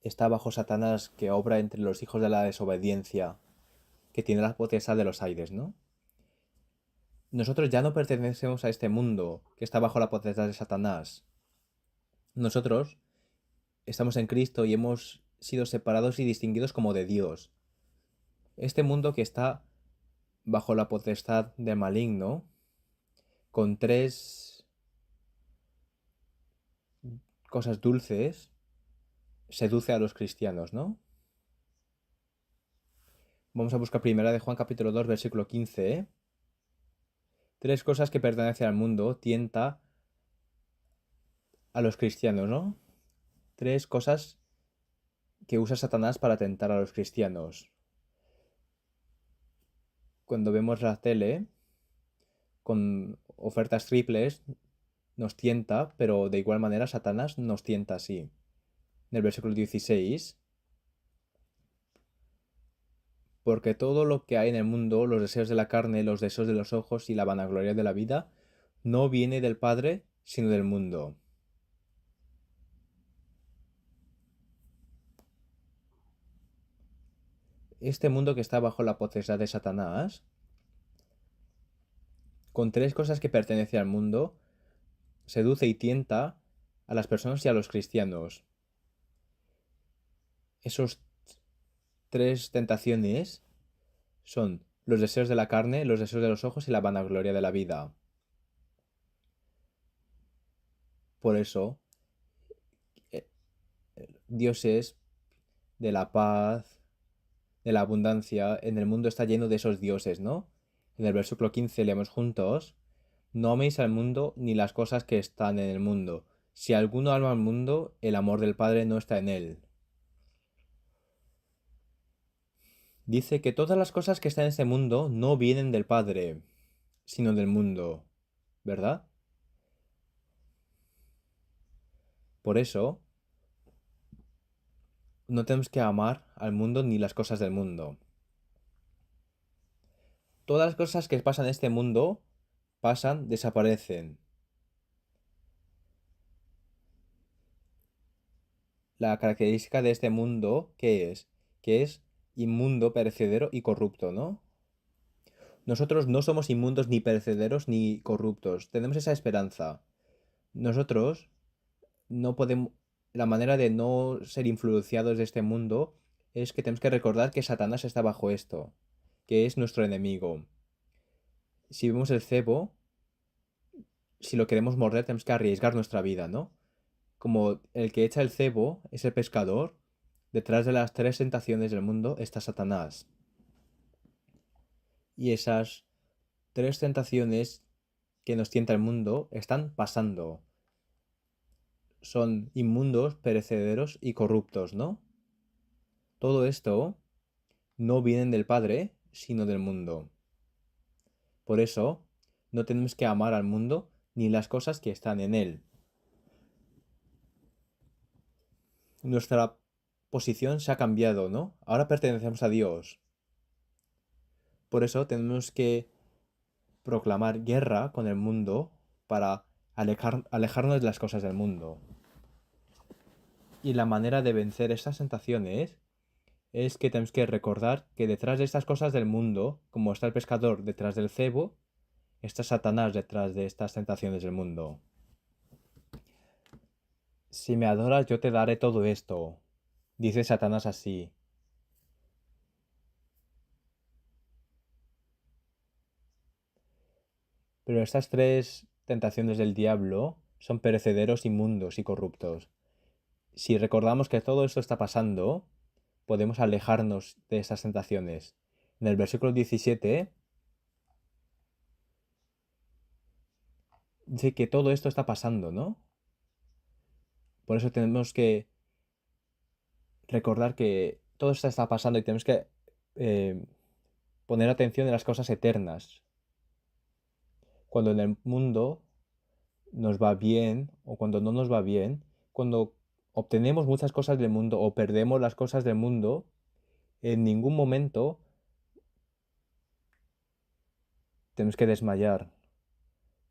Speaker 1: Está bajo Satanás que obra entre los hijos de la desobediencia, que tiene la potestad de los aires, ¿no? Nosotros ya no pertenecemos a este mundo que está bajo la potestad de Satanás. Nosotros estamos en Cristo y hemos sido separados y distinguidos como de Dios. Este mundo que está bajo la potestad del maligno, con tres cosas dulces, seduce a los cristianos, ¿no? Vamos a buscar primera de Juan capítulo 2, versículo 15. Tres cosas que pertenecen al mundo tienta a los cristianos, ¿no? Tres cosas que usa Satanás para tentar a los cristianos. Cuando vemos la tele con ofertas triples, nos tienta, pero de igual manera Satanás nos tienta así. En el versículo 16, porque todo lo que hay en el mundo, los deseos de la carne, los deseos de los ojos y la vanagloria de la vida, no viene del Padre, sino del mundo. Este mundo que está bajo la potestad de Satanás, con tres cosas que pertenecen al mundo, seduce y tienta a las personas y a los cristianos. Esos tres tentaciones son los deseos de la carne, los deseos de los ojos y la vanagloria de la vida. Por eso, eh, Dios es de la paz, de la abundancia. En el mundo está lleno de esos dioses, ¿no? En el versículo 15 leemos juntos: no améis al mundo ni las cosas que están en el mundo. Si alguno ama al mundo, el amor del Padre no está en él. Dice que todas las cosas que están en este mundo no vienen del Padre, sino del mundo, ¿verdad? Por eso, no tenemos que amar al mundo ni las cosas del mundo. Todas las cosas que pasan en este mundo pasan, desaparecen. La característica de este mundo, ¿qué es? Que es inmundo, perecedero y corrupto, ¿no? Nosotros no somos inmundos ni perecederos ni corruptos. Tenemos esa esperanza. Nosotros no podemos... La manera de no ser influenciados de este mundo es que tenemos que recordar que Satanás está bajo esto, que es nuestro enemigo. Si vemos el cebo, si lo queremos morder, tenemos que arriesgar nuestra vida, ¿no? Como el que echa el cebo es el pescador, detrás de las tres tentaciones del mundo está Satanás. Y esas tres tentaciones que nos tienta el mundo están pasando. Son inmundos, perecederos y corruptos, ¿no? Todo esto no vienen del Padre, sino del mundo. Por eso, no tenemos que amar al mundo ni las cosas que están en él. Nuestra posición se ha cambiado, ¿no? Ahora pertenecemos a Dios. Por eso tenemos que proclamar guerra con el mundo para alejarnos de las cosas del mundo. Y la manera de vencer estas tentaciones es que tenemos que recordar que detrás de estas cosas del mundo, como está el pescador detrás del cebo, está Satanás detrás de estas tentaciones del mundo. Si me adoras, yo te daré todo esto, dice Satanás así. Pero estas tres tentaciones del diablo son perecederos, inmundos y corruptos. Si recordamos que todo esto está pasando, podemos alejarnos de esas tentaciones. En el versículo 17 Dice que todo esto está pasando, ¿no? Por eso tenemos que recordar que todo esto está pasando y tenemos que eh, poner atención en las cosas eternas. Cuando en el mundo nos va bien o cuando no nos va bien, cuando obtenemos muchas cosas del mundo o perdemos las cosas del mundo, en ningún momento tenemos que desmayar,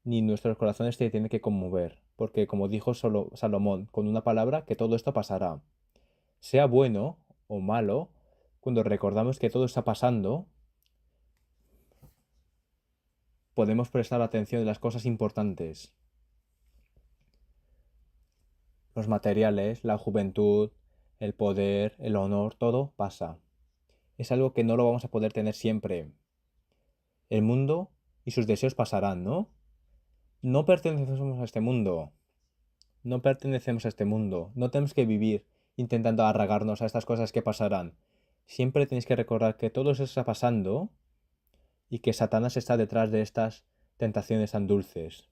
Speaker 1: ni nuestros corazones se tienen que conmover, porque como dijo Salomón, con una palabra, que todo esto pasará. Sea bueno o malo, cuando recordamos que todo está pasando, podemos prestar atención en las cosas importantes. Los materiales, la juventud, el poder, el honor, todo pasa. Es algo que no lo vamos a poder tener siempre. El mundo y sus deseos pasarán, ¿no? No pertenecemos a este mundo. No pertenecemos a este mundo. No tenemos que vivir intentando arraigarnos a estas cosas que pasarán. Siempre tenéis que recordar que todo eso está pasando y que Satanás está detrás de estas tentaciones tan dulces.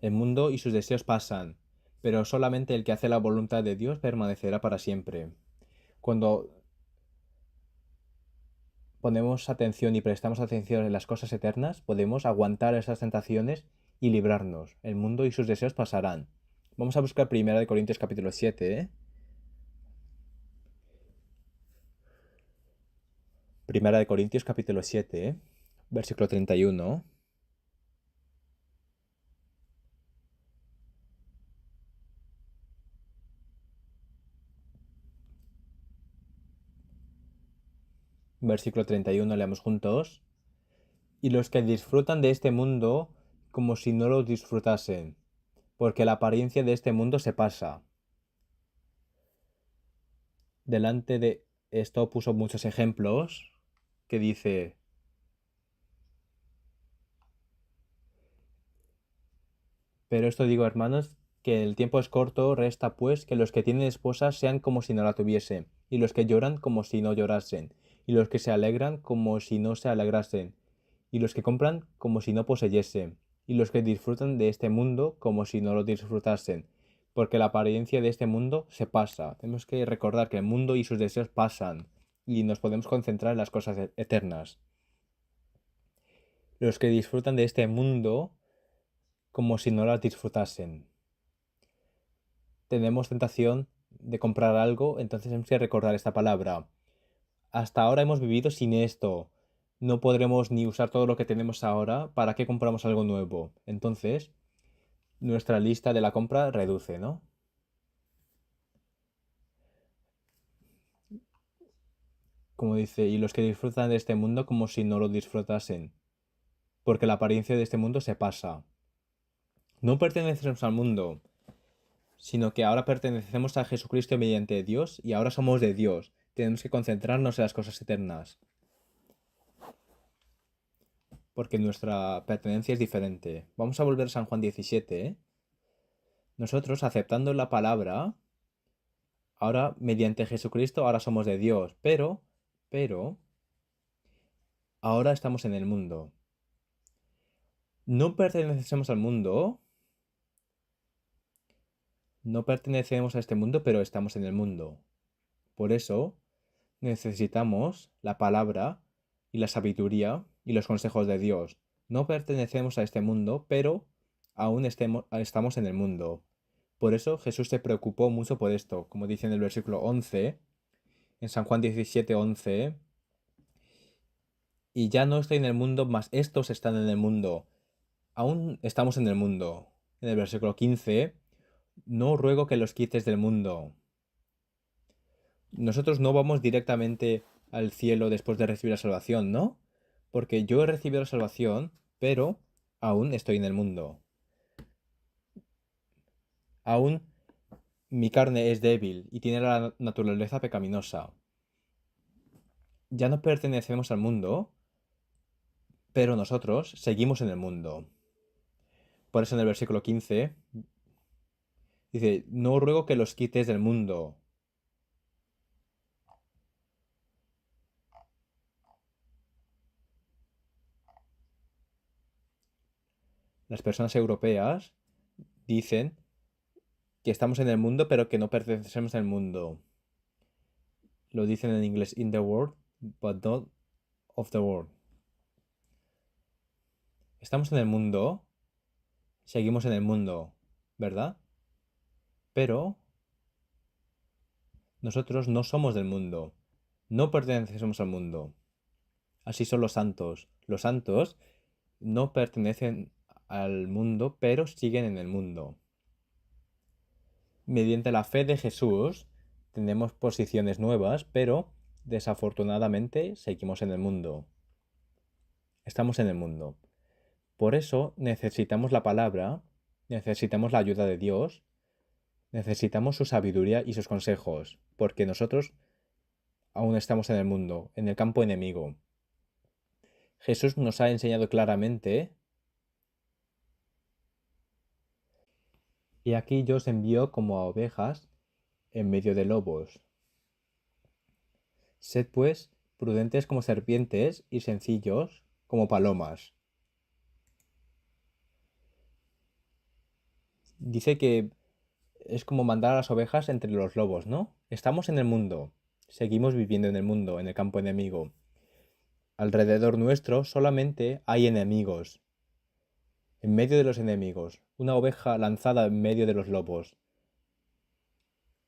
Speaker 1: El mundo y sus deseos pasan, pero solamente el que hace la voluntad de Dios permanecerá para siempre. Cuando ponemos atención y prestamos atención en las cosas eternas, podemos aguantar esas tentaciones y librarnos. El mundo y sus deseos pasarán. Vamos a buscar 1 Corintios capítulo 7, ¿eh? 1 Corintios capítulo 7, versículo 31. Versículo 31, leamos juntos. Y los que disfrutan de este mundo como si no lo disfrutasen, porque la apariencia de este mundo se pasa. Delante de esto puso muchos ejemplos que dice, pero esto digo, hermanos, que el tiempo es corto, resta pues que los que tienen esposas sean como si no la tuviesen, y los que lloran como si no llorasen, y los que se alegran como si no se alegrasen, y los que compran como si no poseyesen, y los que disfrutan de este mundo como si no lo disfrutasen, porque la apariencia de este mundo se pasa. Tenemos que recordar que el mundo y sus deseos pasan, y nos podemos concentrar en las cosas eternas. Los que disfrutan de este mundo como si no las disfrutasen. Tenemos tentación de comprar algo, entonces tenemos que recordar esta palabra. Hasta ahora hemos vivido sin esto. No podremos ni usar todo lo que tenemos ahora. ¿Para qué compramos algo nuevo? Entonces, nuestra lista de la compra reduce, ¿no? Como dice, y los que disfrutan de este mundo como si no lo disfrutasen, porque la apariencia de este mundo se pasa. No pertenecemos al mundo, sino que ahora pertenecemos a Jesucristo mediante Dios y ahora somos de Dios. Tenemos que concentrarnos en las cosas eternas, porque nuestra pertenencia es diferente. Vamos a volver a San Juan 17, ¿eh? Nosotros, aceptando la palabra, ahora mediante Jesucristo, ahora somos de Dios, pero, ahora estamos en el mundo. No pertenecemos al mundo, no pertenecemos a este mundo, pero estamos en el mundo. Por eso necesitamos la palabra y la sabiduría y los consejos de Dios. No pertenecemos a este mundo, pero aún estamos en el mundo. Por eso Jesús se preocupó mucho por esto, como dice en el versículo 11, en San Juan 17, 11, y ya no estoy en el mundo, mas estos están en el mundo. Aún estamos en el mundo. En el versículo 15, no ruego que los quites del mundo. Nosotros no vamos directamente al cielo después de recibir la salvación, ¿no? Porque yo he recibido la salvación, pero aún estoy en el mundo. Aún mi carne es débil y tiene la naturaleza pecaminosa. Ya no pertenecemos al mundo, pero nosotros seguimos en el mundo. Por eso en el versículo 15 dice, no ruego que los quites del mundo. Las personas europeas dicen que estamos en el mundo, pero que no pertenecemos al mundo. Lo dicen en inglés, in the world, but not of the world. Estamos en el mundo, seguimos en el mundo, ¿verdad? Pero nosotros no somos del mundo, no pertenecemos al mundo. Así son los santos. Los santos no pertenecen al mundo, pero siguen en el mundo. Mediante la fe de Jesús tenemos posiciones nuevas, pero desafortunadamente seguimos en el mundo. Estamos en el mundo. Por eso necesitamos la palabra, necesitamos la ayuda de Dios, necesitamos su sabiduría y sus consejos, porque nosotros aún estamos en el mundo, en el campo enemigo. Jesús nos ha enseñado claramente: y aquí yo os envío como a ovejas en medio de lobos. Sed pues prudentes como serpientes y sencillos como palomas. Dice que es como mandar a las ovejas entre los lobos, ¿no? Estamos en el mundo, seguimos viviendo en el mundo, en el campo enemigo. Alrededor nuestro solamente hay enemigos. En medio de los enemigos, una oveja lanzada en medio de los lobos.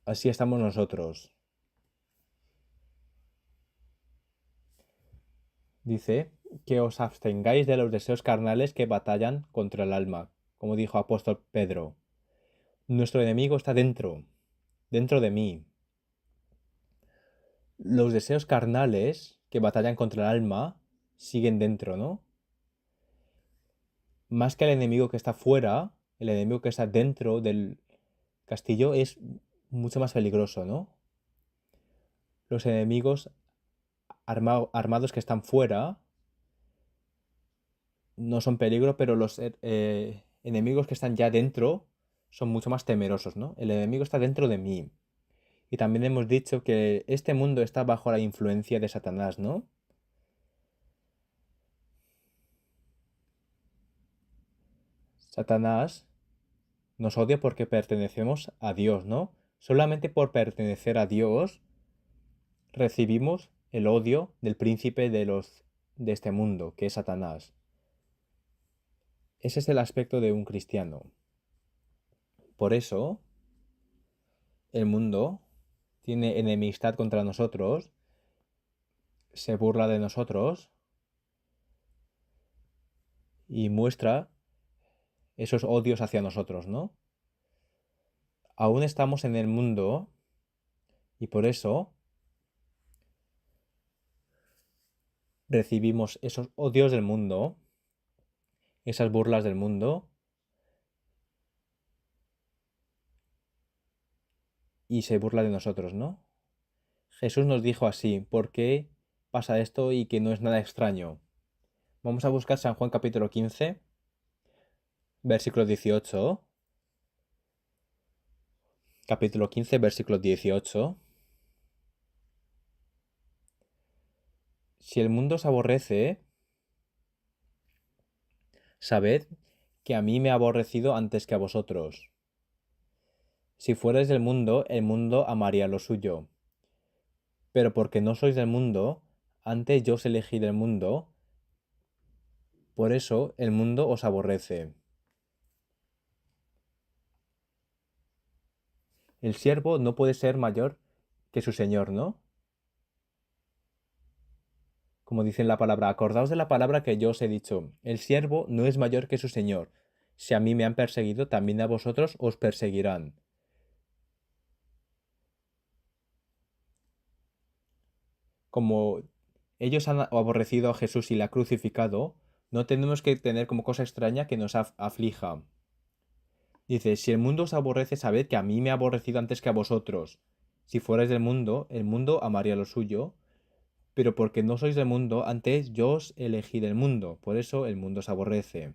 Speaker 1: Así estamos nosotros. Dice que os abstengáis de los deseos carnales que batallan contra el alma, como dijo apóstol Pedro. Nuestro enemigo está dentro de mí. Los deseos carnales que batallan contra el alma siguen dentro, ¿no? Más que el enemigo que está fuera, el enemigo que está dentro del castillo es mucho más peligroso, ¿no? Los enemigos armados que están fuera no son peligro, pero los enemigos que están ya dentro son mucho más temerosos, ¿no? El enemigo está dentro de mí. Y también hemos dicho que este mundo está bajo la influencia de Satanás, ¿no? Satanás nos odia porque pertenecemos a Dios, ¿no? Solamente por pertenecer a Dios recibimos el odio del príncipe de este mundo, que es Satanás. Ese es el aspecto de un cristiano. Por eso, el mundo tiene enemistad contra nosotros, se burla de nosotros y muestra esos odios hacia nosotros, ¿no? Aún estamos en el mundo y por eso recibimos esos odios del mundo, esas burlas del mundo, y se burla de nosotros, ¿no? Jesús nos dijo así: ¿por qué pasa esto? Y que no es nada extraño. Vamos a buscar San Juan capítulo 15, versículo 18. Capítulo 15, versículo 18. Si el mundo os aborrece, sabed que a mí me ha aborrecido antes que a vosotros. Si fuerais del mundo, el mundo amaría lo suyo. Pero porque no sois del mundo, antes yo os elegí del mundo, por eso el mundo os aborrece. El siervo no puede ser mayor que su señor, ¿no? Como dice en la palabra, acordaos de la palabra que yo os he dicho: el siervo no es mayor que su señor. Si a mí me han perseguido, también a vosotros os perseguirán. Como ellos han aborrecido a Jesús y le han crucificado, no tenemos que tener como cosa extraña que nos aflija. Dice: si el mundo os aborrece, sabed que a mí me ha aborrecido antes que a vosotros. Si fuerais del mundo, el mundo amaría lo suyo, pero porque no sois del mundo, antes yo os elegí del mundo, por eso el mundo os aborrece.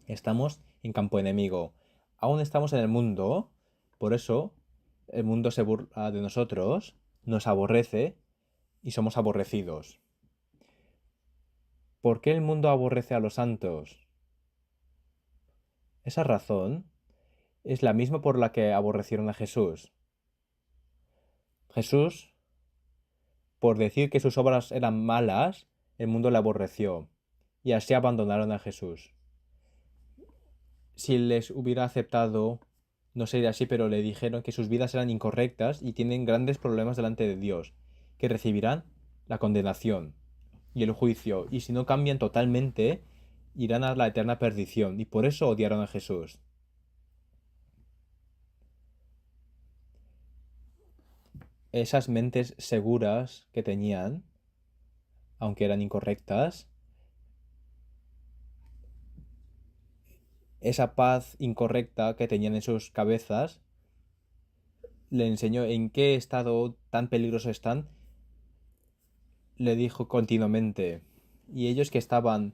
Speaker 1: Estamos en campo enemigo. Aún estamos en el mundo, por eso el mundo se burla de nosotros, nos aborrece y somos aborrecidos. ¿Por qué el mundo aborrece a los santos? Esa razón es la misma por la que aborrecieron a Jesús. Jesús, por decir que sus obras eran malas, el mundo le aborreció y así abandonaron a Jesús. Si les hubiera aceptado, no sería así, pero le dijeron que sus vidas eran incorrectas y tienen grandes problemas delante de Dios, que recibirán la condenación y el juicio, y si no cambian totalmente, irán a la eterna perdición, y por eso odiaron a Jesús. Esas mentes seguras que tenían, aunque eran incorrectas, esa paz incorrecta que tenían en sus cabezas, le enseñó en qué estado tan peligroso están, le dijo continuamente. Y ellos que estaban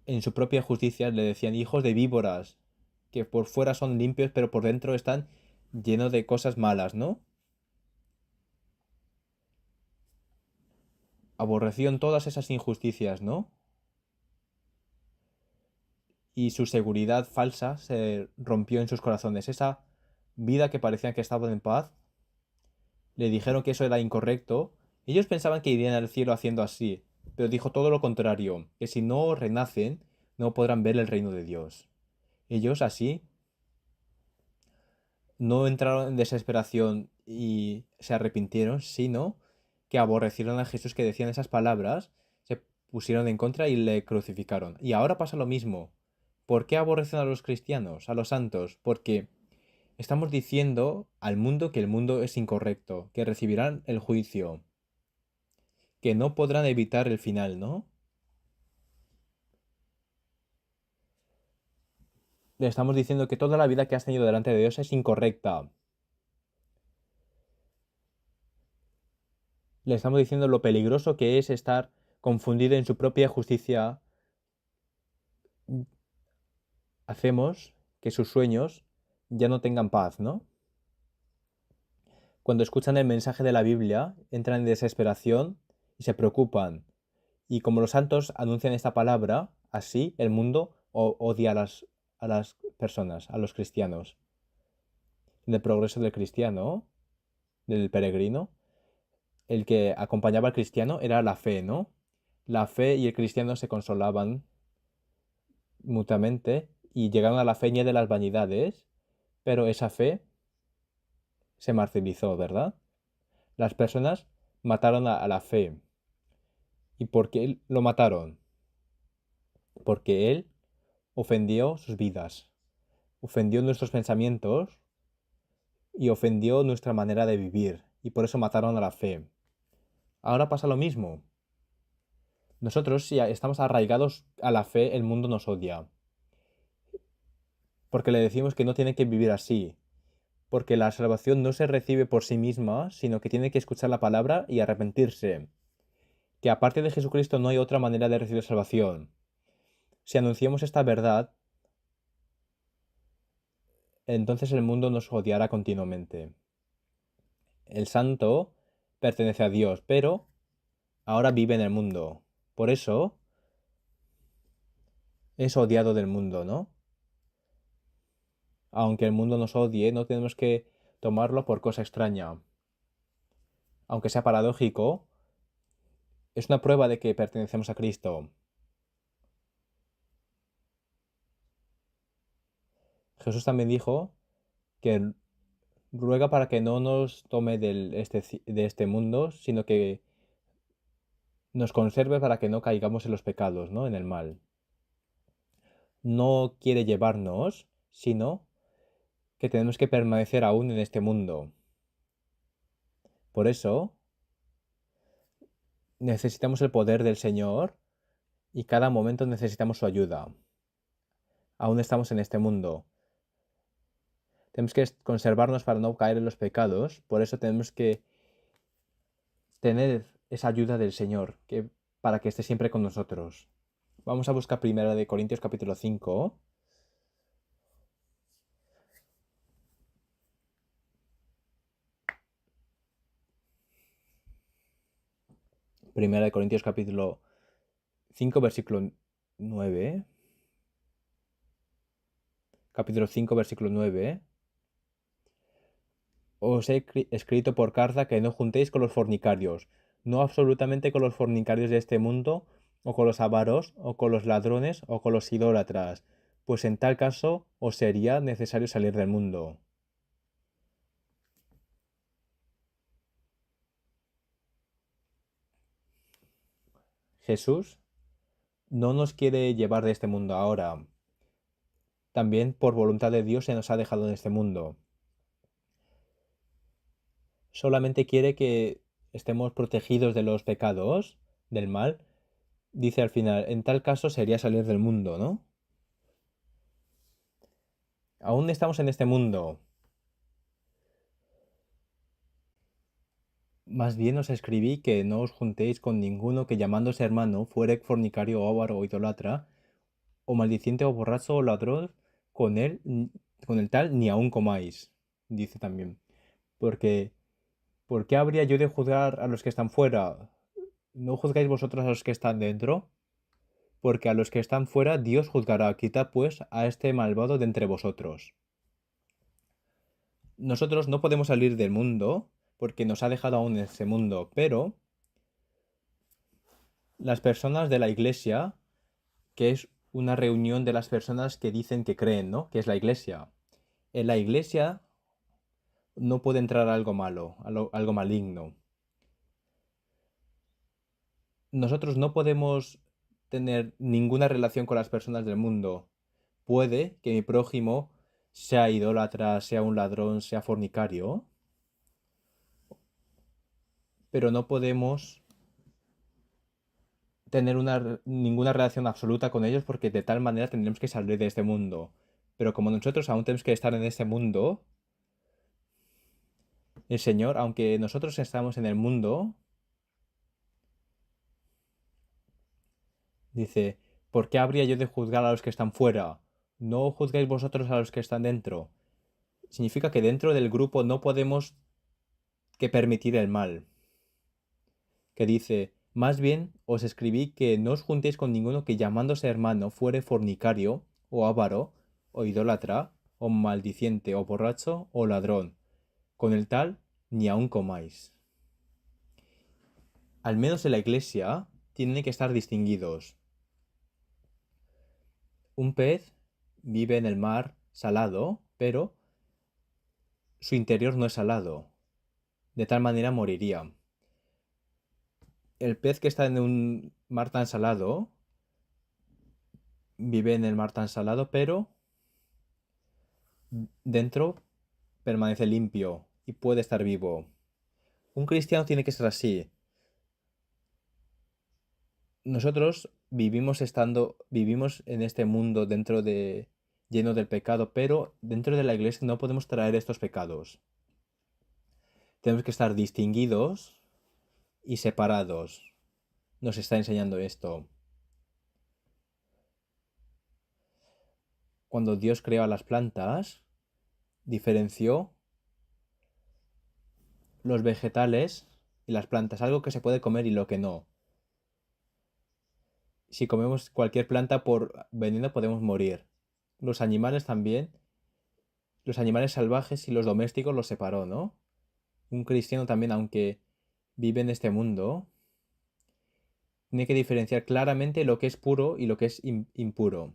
Speaker 1: en su propia justicia le decían hijos de víboras, que por fuera son limpios, pero por dentro están llenos de cosas malas, ¿no? Aborrecieron todas esas injusticias, ¿no? Y su seguridad falsa se rompió en sus corazones. Esa vida que parecían que estaban en paz, le dijeron que eso era incorrecto. Ellos pensaban que irían al cielo haciendo así, pero dijo todo lo contrario, que si no renacen, no podrán ver el reino de Dios. Ellos así no entraron en desesperación y se arrepintieron, sino que aborrecieron a Jesús que decían esas palabras, se pusieron en contra y le crucificaron. Y ahora pasa lo mismo. ¿Por qué aborrecen a los cristianos, a los santos? Porque estamos diciendo al mundo que el mundo es incorrecto, que recibirán el juicio, que no podrán evitar el final, ¿no? Le estamos diciendo que toda la vida que has tenido delante de Dios es incorrecta. Le estamos diciendo lo peligroso que es estar confundido en su propia justicia. Hacemos que sus sueños ya no tengan paz, ¿no? Cuando escuchan el mensaje de la Biblia, entran en desesperación y se preocupan. Y como los santos anuncian esta palabra, así el mundo odia a las personas, a los cristianos. En el progreso del cristiano, del peregrino, el que acompañaba al cristiano era la fe, ¿no? La fe y el cristiano se consolaban mutuamente y llegaron a la feña de las vanidades, pero esa fe se martirizó, ¿verdad? Las personas mataron a la fe. ¿Y por qué lo mataron? Porque él ofendió sus vidas, ofendió nuestros pensamientos y ofendió nuestra manera de vivir. Y por eso mataron a la fe. Ahora pasa lo mismo. Nosotros, si estamos arraigados a la fe, el mundo nos odia. Porque le decimos que no tiene que vivir así. Porque la salvación no se recibe por sí misma, sino que tiene que escuchar la palabra y arrepentirse. Que aparte de Jesucristo no hay otra manera de recibir salvación. Si anunciamos esta verdad, entonces el mundo nos odiará continuamente. El santo pertenece a Dios, pero ahora vive en el mundo. Por eso es odiado del mundo, ¿no? Aunque el mundo nos odie, no tenemos que tomarlo por cosa extraña. Aunque sea paradójico, es una prueba de que pertenecemos a Cristo. Jesús también dijo que ruega para que no nos tome de este mundo, sino que nos conserve para que no caigamos en los pecados, ¿no? En el mal. No quiere llevarnos, sino que tenemos que permanecer aún en este mundo. Por eso necesitamos el poder del Señor y cada momento necesitamos su ayuda. Aún estamos en este mundo. Tenemos que conservarnos para no caer en los pecados. Por eso tenemos que tener esa ayuda del Señor para que esté siempre con nosotros. Vamos a buscar Primera de Corintios capítulo 5. Primera de Corintios capítulo 5 versículo 9. capítulo 5, versículo 9, os he escrito por carta que no juntéis con los fornicarios, no absolutamente con los fornicarios de este mundo, o con los avaros, o con los ladrones, o con los idólatras, pues en tal caso os sería necesario salir del mundo. Jesús no nos quiere llevar de este mundo ahora. También por voluntad de Dios se nos ha dejado en este mundo. Solamente quiere que estemos protegidos de los pecados, del mal. Dice al final, en tal caso sería salir del mundo, ¿no? Aún estamos en este mundo. Más bien os escribí que no os juntéis con ninguno que llamándose hermano fuere fornicario o avaro o idolatra, o maldiciente o borracho o ladrón, con él, con el tal ni aun comáis. Dice también. Porque, ¿por qué habría yo de juzgar a los que están fuera? ¿No juzgáis vosotros a los que están dentro? Porque a los que están fuera Dios juzgará. Quitad pues a este malvado de entre vosotros. Nosotros no podemos salir del mundo porque nos ha dejado aún en ese mundo, pero las personas de la iglesia, que es una reunión de las personas que dicen que creen, ¿no? Que es la iglesia. En la iglesia no puede entrar algo malo, algo maligno. Nosotros no podemos tener ninguna relación con las personas del mundo. Puede que mi prójimo sea idólatra, sea un ladrón, sea fornicario, pero no podemos tener ninguna relación absoluta con ellos porque de tal manera tendremos que salir de este mundo. Pero como nosotros aún tenemos que estar en este mundo, el Señor, aunque nosotros estamos en el mundo, dice, ¿por qué habría yo de juzgar a los que están fuera? ¿No juzgáis vosotros a los que están dentro? Significa que dentro del grupo no podemos que permitir el mal. Que dice, más bien os escribí que no os juntéis con ninguno que llamándose hermano fuere fornicario, o avaro, o idólatra, o maldiciente, o borracho, o ladrón. Con el tal, ni aun comáis. Al menos en la iglesia tienen que estar distinguidos. Un pez vive en el mar salado, pero su interior no es salado. De tal manera moriría. El pez que está en un mar tan salado vive en el mar tan salado, pero dentro permanece limpio y puede estar vivo. Un cristiano tiene que ser así. Nosotros vivimos en este mundo lleno del pecado, pero dentro de la iglesia no podemos traer estos pecados. Tenemos que estar distinguidos y separados. Nos está enseñando esto. Cuando Dios creó a las plantas, diferenció los vegetales y las plantas, algo que se puede comer y lo que no. Si comemos cualquier planta por veneno podemos morir. Los animales también, los animales salvajes y los domésticos los separó, ¿no? Un cristiano también, aunque vive en este mundo, tiene que diferenciar claramente lo que es puro y lo que es impuro.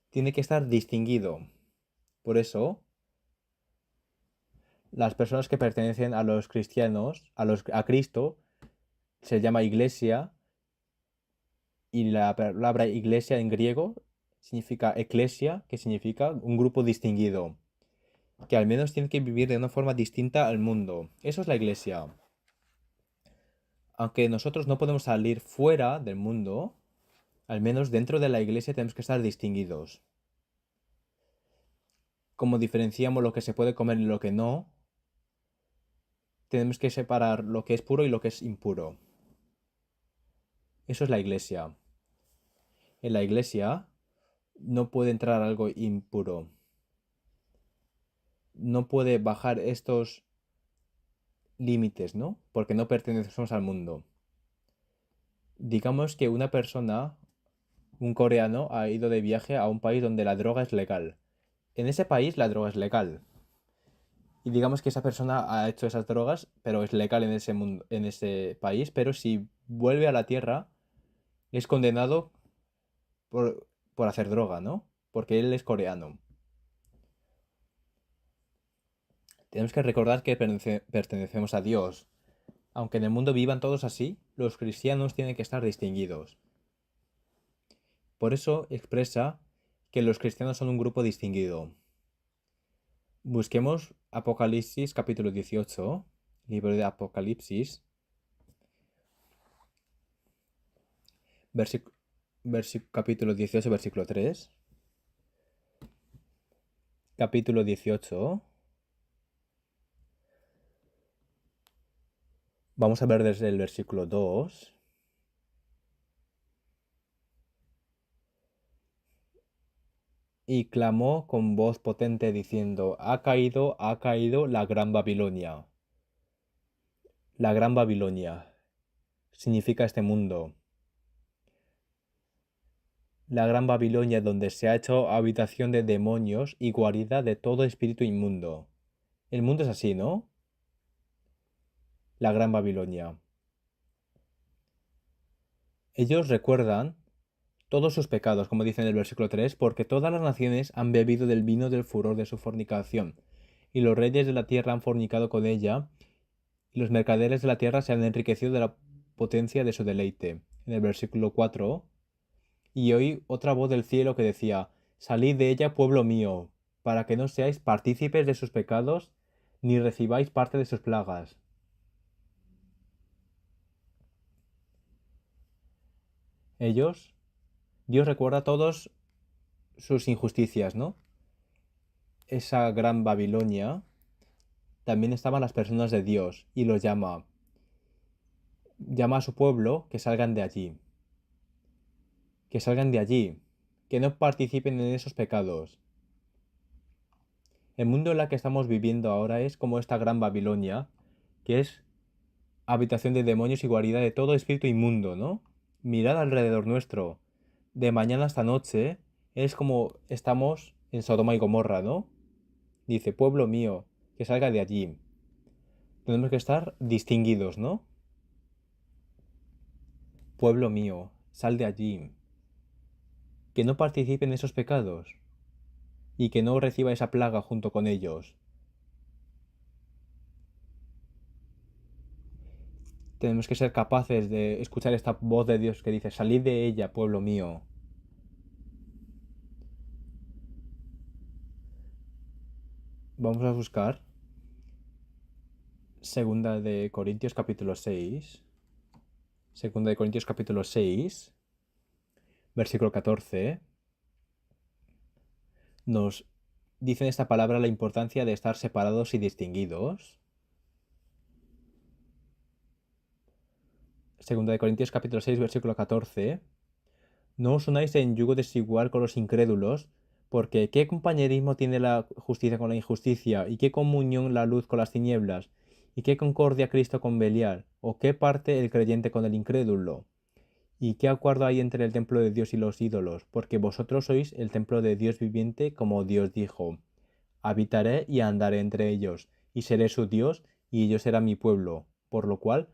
Speaker 1: Tiene que estar distinguido. Por eso, las personas que pertenecen a los cristianos, a Cristo, se llama iglesia, y la palabra iglesia en griego significa eclesia, que significa un grupo distinguido, que al menos tiene que vivir de una forma distinta al mundo. Eso es la iglesia. Aunque nosotros no podemos salir fuera del mundo, al menos dentro de la iglesia tenemos que estar distinguidos. Como diferenciamos lo que se puede comer y lo que no, tenemos que separar lo que es puro y lo que es impuro. Eso es la iglesia. En la iglesia no puede entrar algo impuro. No puede bajar estos límites, ¿no? Porque no pertenecemos al mundo. Digamos que una persona un coreano ha ido de viaje a un país donde la droga es legal. En ese país la droga es legal. Y digamos que esa persona ha hecho esas drogas, pero es legal en ese mundo, en ese país, pero si vuelve a la tierra, es condenado por hacer droga, ¿no? Porque él es coreano. Tenemos que recordar que pertenecemos a Dios. Aunque en el mundo vivan todos así, los cristianos tienen que estar distinguidos. Por eso expresa que los cristianos son un grupo distinguido. Busquemos Apocalipsis capítulo 18, libro de Apocalipsis, capítulo 18, versículo 3. Capítulo 18. Vamos a ver desde el versículo 2. Y clamó con voz potente diciendo: ha caído la gran Babilonia. La gran Babilonia significa este mundo. La gran Babilonia donde se ha hecho habitación de demonios y guarida de todo espíritu inmundo. El mundo es así, ¿no? La gran Babilonia. Ellos recuerdan todos sus pecados, como dice en el versículo 3, porque todas las naciones han bebido del vino del furor de su fornicación, y los reyes de la tierra han fornicado con ella, y los mercaderes de la tierra se han enriquecido de la potencia de su deleite. En el versículo 4, y oí otra voz del cielo que decía: salid de ella, pueblo mío, para que no seáis partícipes de sus pecados, ni recibáis parte de sus plagas. Dios recuerda todos sus injusticias, ¿no? Esa gran Babilonia, también estaban las personas de Dios y los llama a su pueblo que salgan de allí, que no participen en esos pecados. El mundo en el que estamos viviendo ahora es como esta gran Babilonia, que es habitación de demonios y guarida de todo espíritu inmundo, ¿no? Mirad alrededor nuestro, de mañana hasta noche, es como estamos en Sodoma y Gomorra, ¿no? Dice: pueblo mío, que salga de allí. Tenemos que estar distinguidos, ¿no? Pueblo mío, sal de allí. Que no participe en esos pecados y que no reciba esa plaga junto con ellos. Tenemos que ser capaces de escuchar esta voz de Dios que dice: salid de ella, pueblo mío. Vamos a buscar Segunda de Corintios capítulo 6. Segunda de Corintios capítulo 6, versículo 14. Nos dice en esta palabra la importancia de estar separados y distinguidos. Segunda de Corintios capítulo 6, versículo 14. No os unáis en yugo desigual con los incrédulos, porque ¿qué compañerismo tiene la justicia con la injusticia? ¿Y qué comunión la luz con las tinieblas? ¿Y qué concordia Cristo con Belial? ¿O qué parte el creyente con el incrédulo? ¿Y qué acuerdo hay entre el templo de Dios y los ídolos? Porque vosotros sois el templo de Dios viviente, como Dios dijo: habitaré y andaré entre ellos, y seré su Dios, y ellos serán mi pueblo. Por lo cual,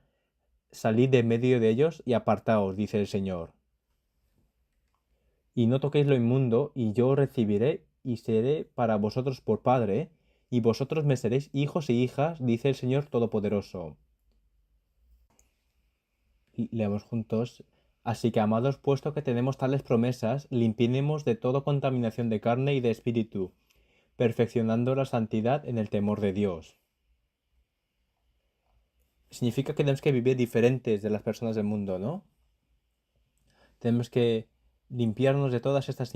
Speaker 1: salid de medio de ellos y apartaos, dice el Señor. Y no toquéis lo inmundo, y yo os recibiré y seré para vosotros por Padre, y vosotros me seréis hijos y hijas, dice el Señor Todopoderoso. Leemos juntos. Así que, amados, puesto que tenemos tales promesas, limpiemos de toda contaminación de carne y de espíritu, perfeccionando la santidad en el temor de Dios. Significa que tenemos que vivir diferentes de las personas del mundo, ¿no? Tenemos que limpiarnos de todas estas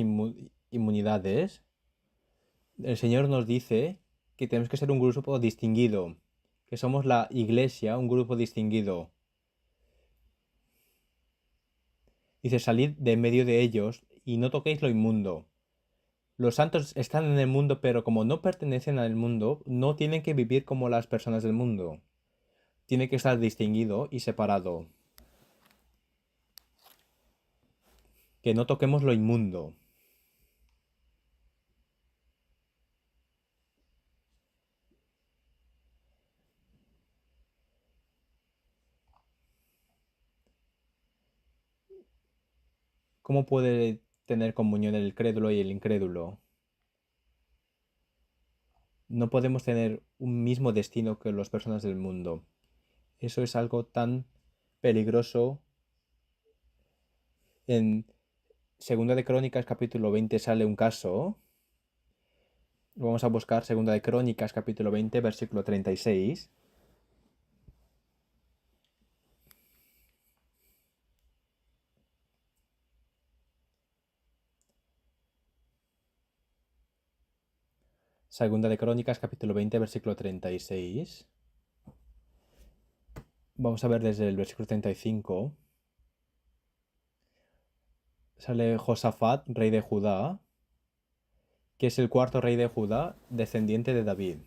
Speaker 1: inmunidades. El Señor nos dice que tenemos que ser un grupo distinguido, que somos la iglesia, un grupo distinguido. Dice: salid de medio de ellos y no toquéis lo inmundo. Los santos están en el mundo, pero como no pertenecen al mundo, no tienen que vivir como las personas del mundo. Tiene que estar distinguido y separado. que no toquemos lo inmundo. ¿Cómo puede tener comunión el crédulo y el incrédulo? No podemos tener un mismo destino que las personas del mundo. Eso es algo tan peligroso. En Segunda de Crónicas capítulo 20 sale un caso. Vamos a buscar Segunda de Crónicas capítulo 20 versículo 36. Segunda de Crónicas capítulo 20 versículo 36. Vamos a ver desde el versículo 35. Sale Josafat, rey de Judá, que es el cuarto rey de Judá, descendiente de David.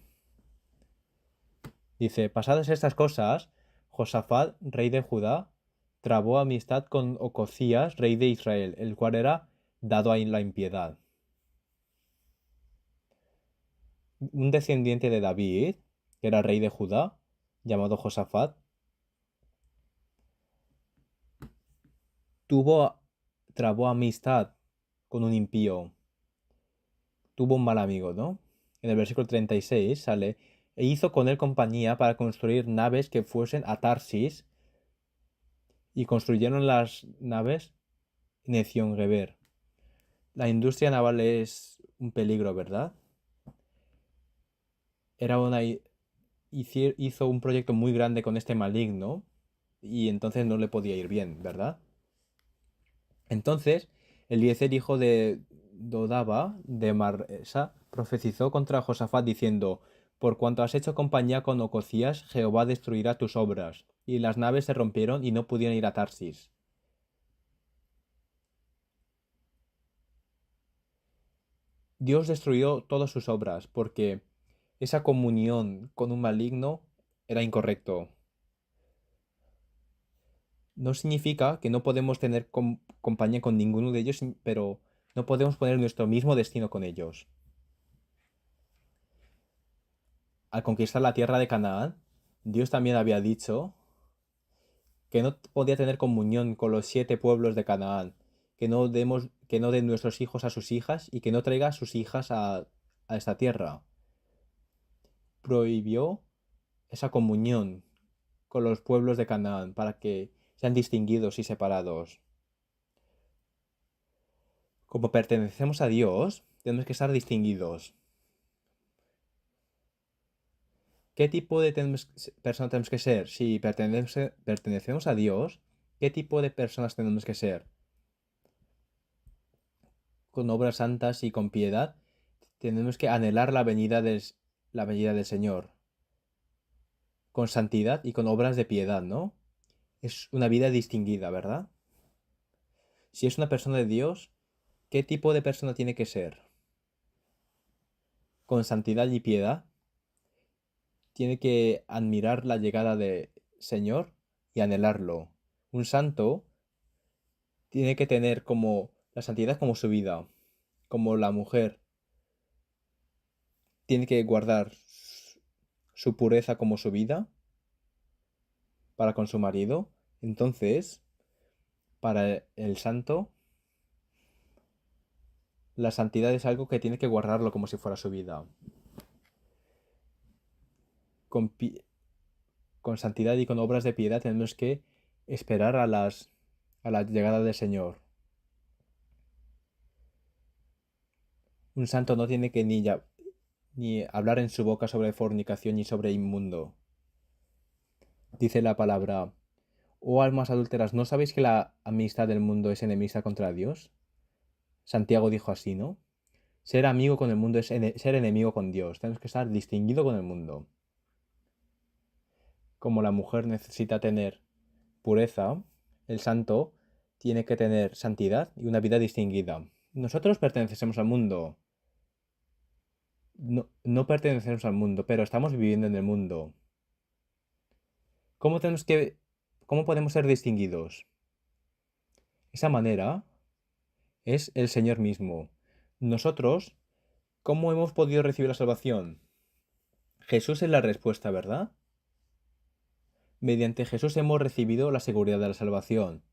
Speaker 1: Dice, pasadas estas cosas, Josafat, rey de Judá, trabó amistad con Ococías, rey de Israel, el cual era dado a la impiedad. Un descendiente de David, que era rey de Judá, llamado Josafat, trabó amistad con un impío. Tuvo un mal amigo, ¿no? En el versículo 36 sale, e hizo con él compañía para construir naves que fuesen a Tarsis, y construyeron las naves en Ezión-Geber. La industria naval es un peligro, ¿verdad? Hizo un proyecto muy grande con este maligno y entonces no le podía ir bien, ¿verdad? Entonces, Eliezer, hijo de Dodaba, de Maresa, profetizó contra Josafat diciendo, por cuanto has hecho compañía con Ococías, Jehová destruirá tus obras. Y las naves se rompieron y no pudieron ir a Tarsis. Dios destruyó todas sus obras porque esa comunión con un maligno era incorrecto. No significa que no podemos tener compañía con ninguno de ellos, pero no podemos poner nuestro mismo destino con ellos. Al conquistar la tierra de Canaán, Dios también había dicho que no podía tener comunión con los 7 pueblos de Canaán, que no den nuestros hijos a sus hijas y que no traiga a sus hijas a esta tierra. Prohibió esa comunión con los pueblos de Canaán para que sean distinguidos y separados. Como pertenecemos a Dios, tenemos que estar distinguidos. ¿Qué tipo de persona tenemos que ser? Si pertenecemos a Dios, ¿qué tipo de personas tenemos que ser? Con obras santas y con piedad, tenemos que anhelar la venida del Señor. Con santidad y con obras de piedad, ¿no? Es una vida distinguida, ¿verdad? Si es una persona de Dios, ¿qué tipo de persona tiene que ser? Con santidad y piedad, tiene que admirar la llegada del Señor y anhelarlo. Un santo tiene que tener como la santidad como su vida, como la mujer tiene que guardar su pureza como su vida para con su marido. Entonces, para el santo, la santidad es algo que tiene que guardarlo como si fuera su vida. Con, con santidad y con obras de piedad tenemos que esperar a la llegada del Señor. Un santo no tiene que ni hablar en su boca sobre fornicación ni sobre inmundo. Dice la palabra, oh almas adúlteras, ¿no sabéis que la amistad del mundo es enemista contra Dios? Santiago dijo así, ¿no? Ser amigo con el mundo es ser enemigo con Dios. Tenemos que estar distinguido con el mundo. Como la mujer necesita tener pureza, el santo tiene que tener santidad y una vida distinguida. Nosotros pertenecemos al mundo. No, no pertenecemos al mundo, pero estamos viviendo en el mundo. ¿Cómo cómo podemos ser distinguidos? Esa manera es el Señor mismo. Nosotros, ¿cómo hemos podido recibir la salvación? Jesús es la respuesta, ¿verdad? Mediante Jesús hemos recibido la seguridad de la salvación.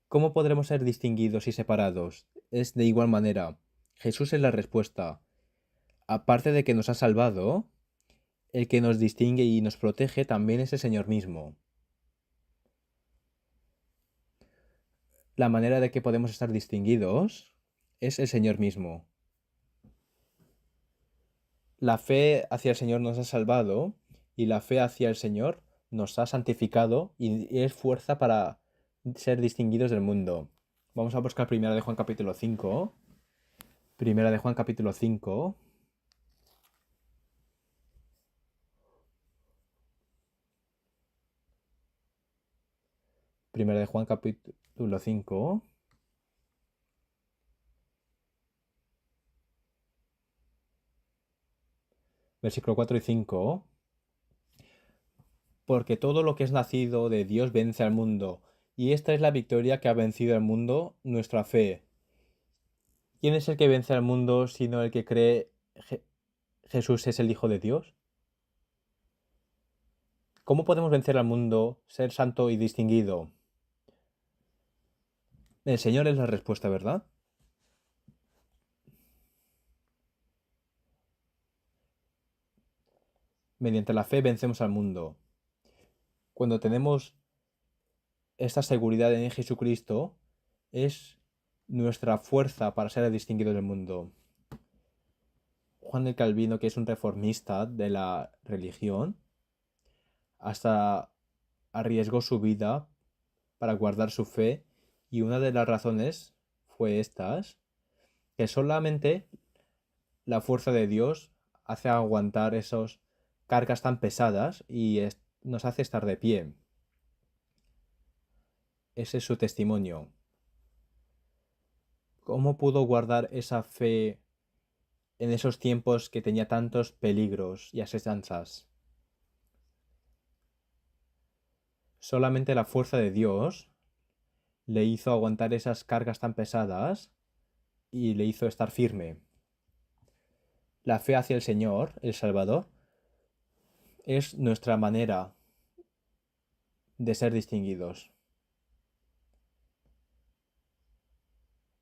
Speaker 1: ¿Cómo podremos ser distinguidos y separados? Es de igual manera. Jesús es la respuesta. Aparte de que nos ha salvado, el que nos distingue y nos protege también es el Señor mismo. La manera de que podemos estar distinguidos es el Señor mismo. La fe hacia el Señor nos ha salvado y la fe hacia el Señor nos ha santificado y es fuerza para ser distinguidos del mundo. Vamos a buscar Primera de Juan capítulo 5. Primera de Juan capítulo 5. Primera de Juan capítulo 5. Versículo 4 y 5. Porque todo lo que es nacido de Dios vence al mundo, y esta es la victoria que ha vencido al mundo, nuestra fe. ¿Quién es el que vence al mundo sino el que cree Jesús es el Hijo de Dios? ¿Cómo podemos vencer al mundo, ser santo y distinguido? El Señor es la respuesta, ¿verdad? Mediante la fe vencemos al mundo. Cuando tenemos esta seguridad en Jesucristo, es nuestra fuerza para ser distinguidos del mundo. Juan el Calvino, que es un reformista de la religión, hasta arriesgó su vida para guardar su fe, y una de las razones fue estas, que solamente la fuerza de Dios hace aguantar esas cargas tan pesadas y nos hace estar de pie. Ese es su testimonio. ¿Cómo pudo guardar esa fe en esos tiempos que tenía tantos peligros y asechanzas? Solamente la fuerza de Dios le hizo aguantar esas cargas tan pesadas y le hizo estar firme. La fe hacia el Señor, el Salvador, es nuestra manera de ser distinguidos.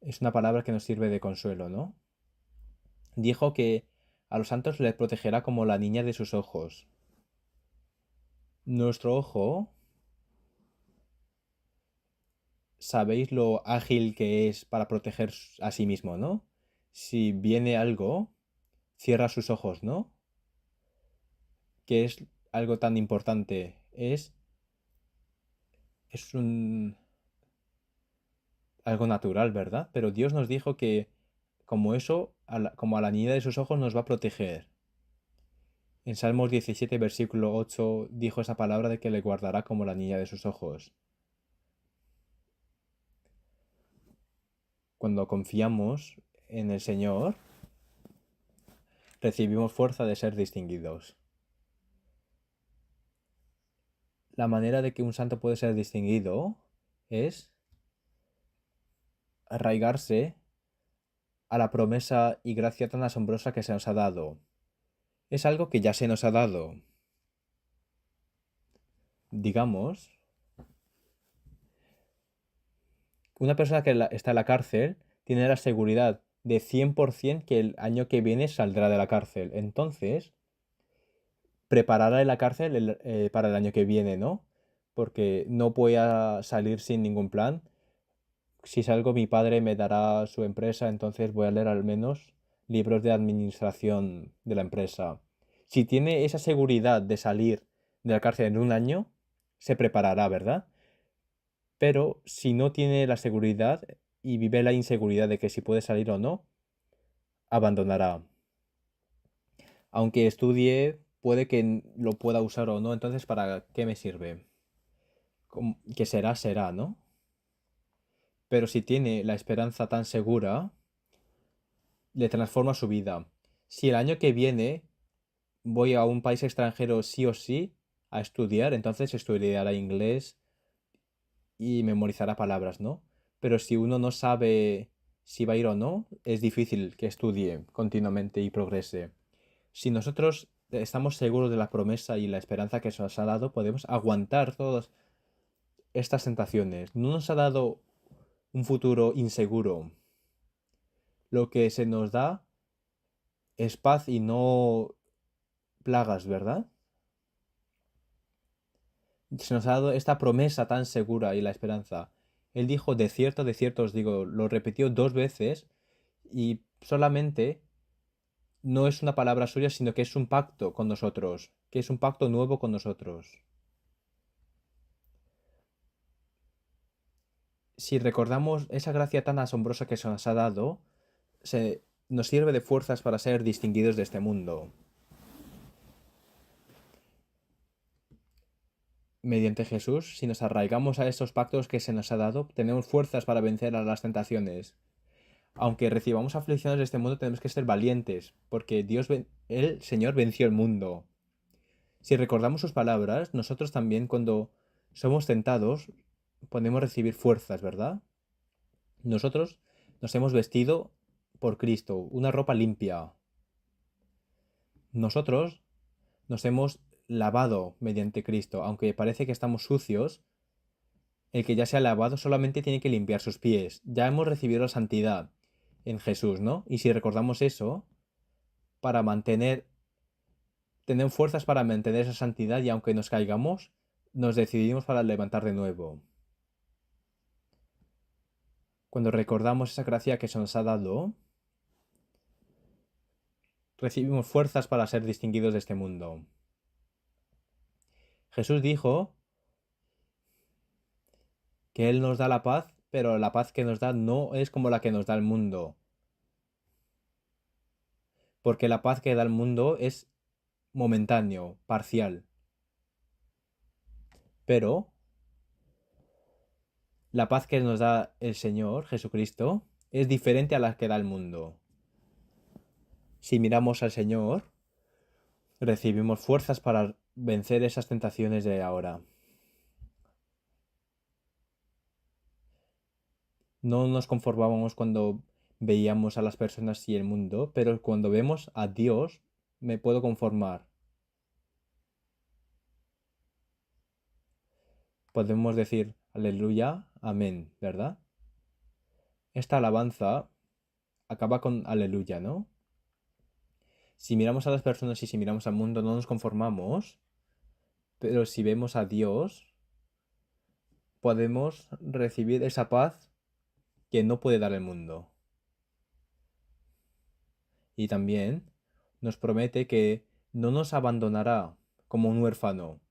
Speaker 1: Es una palabra que nos sirve de consuelo, ¿no? Dijo que a los santos les protegerá como la niña de sus ojos. Nuestro ojo, sabéis lo ágil que es para proteger a sí mismo, ¿no? Si viene algo, cierra sus ojos, ¿no? Que es algo tan importante. Es algo natural, ¿verdad? Pero Dios nos dijo que como eso, como a la niña de sus ojos nos va a proteger. En Salmos 17, versículo 8, dijo esa palabra de que le guardará como la niña de sus ojos. Cuando confiamos en el Señor, recibimos fuerza de ser distinguidos. La manera de que un santo puede ser distinguido es arraigarse a la promesa y gracia tan asombrosa que se nos ha dado. Es algo que ya se nos ha dado. Digamos, una persona que está en la cárcel tiene la seguridad de 100% que el año que viene saldrá de la cárcel. Entonces, preparará en la cárcel para el año que viene, ¿no? Porque no voy a salir sin ningún plan. Si salgo, mi padre me dará su empresa, entonces voy a leer al menos libros de administración de la empresa. Si tiene esa seguridad de salir de la cárcel en un año, se preparará, ¿verdad? Pero si no tiene la seguridad y vive la inseguridad de que si puede salir o no, abandonará. Aunque estudie, puede que lo pueda usar o no, entonces ¿para qué me sirve? Que será, será, ¿no? Pero si tiene la esperanza tan segura, le transforma su vida. Si el año que viene voy a un país extranjero sí o sí a estudiar, entonces estudiará inglés y memorizará palabras, ¿no? pero si uno no sabe si va a ir o no, es difícil que estudie continuamente y progrese. Si nosotros estamos seguros de la promesa y la esperanza que se nos ha dado, podemos aguantar todas estas tentaciones. No nos ha dado un futuro inseguro. Lo que se nos da es paz y no plagas, ¿verdad? Se nos ha dado esta promesa tan segura y la esperanza. Él dijo, de cierto os digo, lo repitió 2 veces y solamente no es una palabra suya, sino que es un pacto con nosotros, que es un pacto nuevo con nosotros. Si recordamos esa gracia tan asombrosa que se nos ha dado, nos sirve de fuerzas para ser distinguidos de este mundo. Mediante Jesús, si nos arraigamos a esos pactos que se nos ha dado, tenemos fuerzas para vencer a las tentaciones. Aunque recibamos aflicciones de este mundo, tenemos que ser valientes, porque el Señor venció el mundo. Si recordamos sus palabras, nosotros también cuando somos tentados podemos recibir fuerzas, ¿verdad? Nosotros nos hemos vestido por Cristo, una ropa limpia. Nosotros nos hemos lavado mediante Cristo, aunque parece que estamos sucios. El que ya se ha lavado solamente tiene que limpiar sus pies. Ya hemos recibido la santidad en Jesús, ¿no? Y si recordamos eso, para tener fuerzas para mantener esa santidad y aunque nos caigamos, nos decidimos para levantar de nuevo. Cuando recordamos esa gracia que se nos ha dado, recibimos fuerzas para ser distinguidos de este mundo. Jesús dijo que Él nos da la paz, pero la paz que nos da no es como la que nos da el mundo. Porque la paz que da el mundo es momentáneo, parcial. Pero la paz que nos da el Señor Jesucristo es diferente a la que da el mundo. Si miramos al Señor, recibimos fuerzas para vencer esas tentaciones de ahora. No nos conformábamos cuando veíamos a las personas y el mundo, pero cuando vemos a Dios, me puedo conformar. Podemos decir aleluya, amén, ¿verdad? Esta alabanza acaba con aleluya, ¿no? Si miramos a las personas y si miramos al mundo no nos conformamos, pero si vemos a Dios, podemos recibir esa paz que no puede dar el mundo. Y también nos promete que no nos abandonará como un huérfano.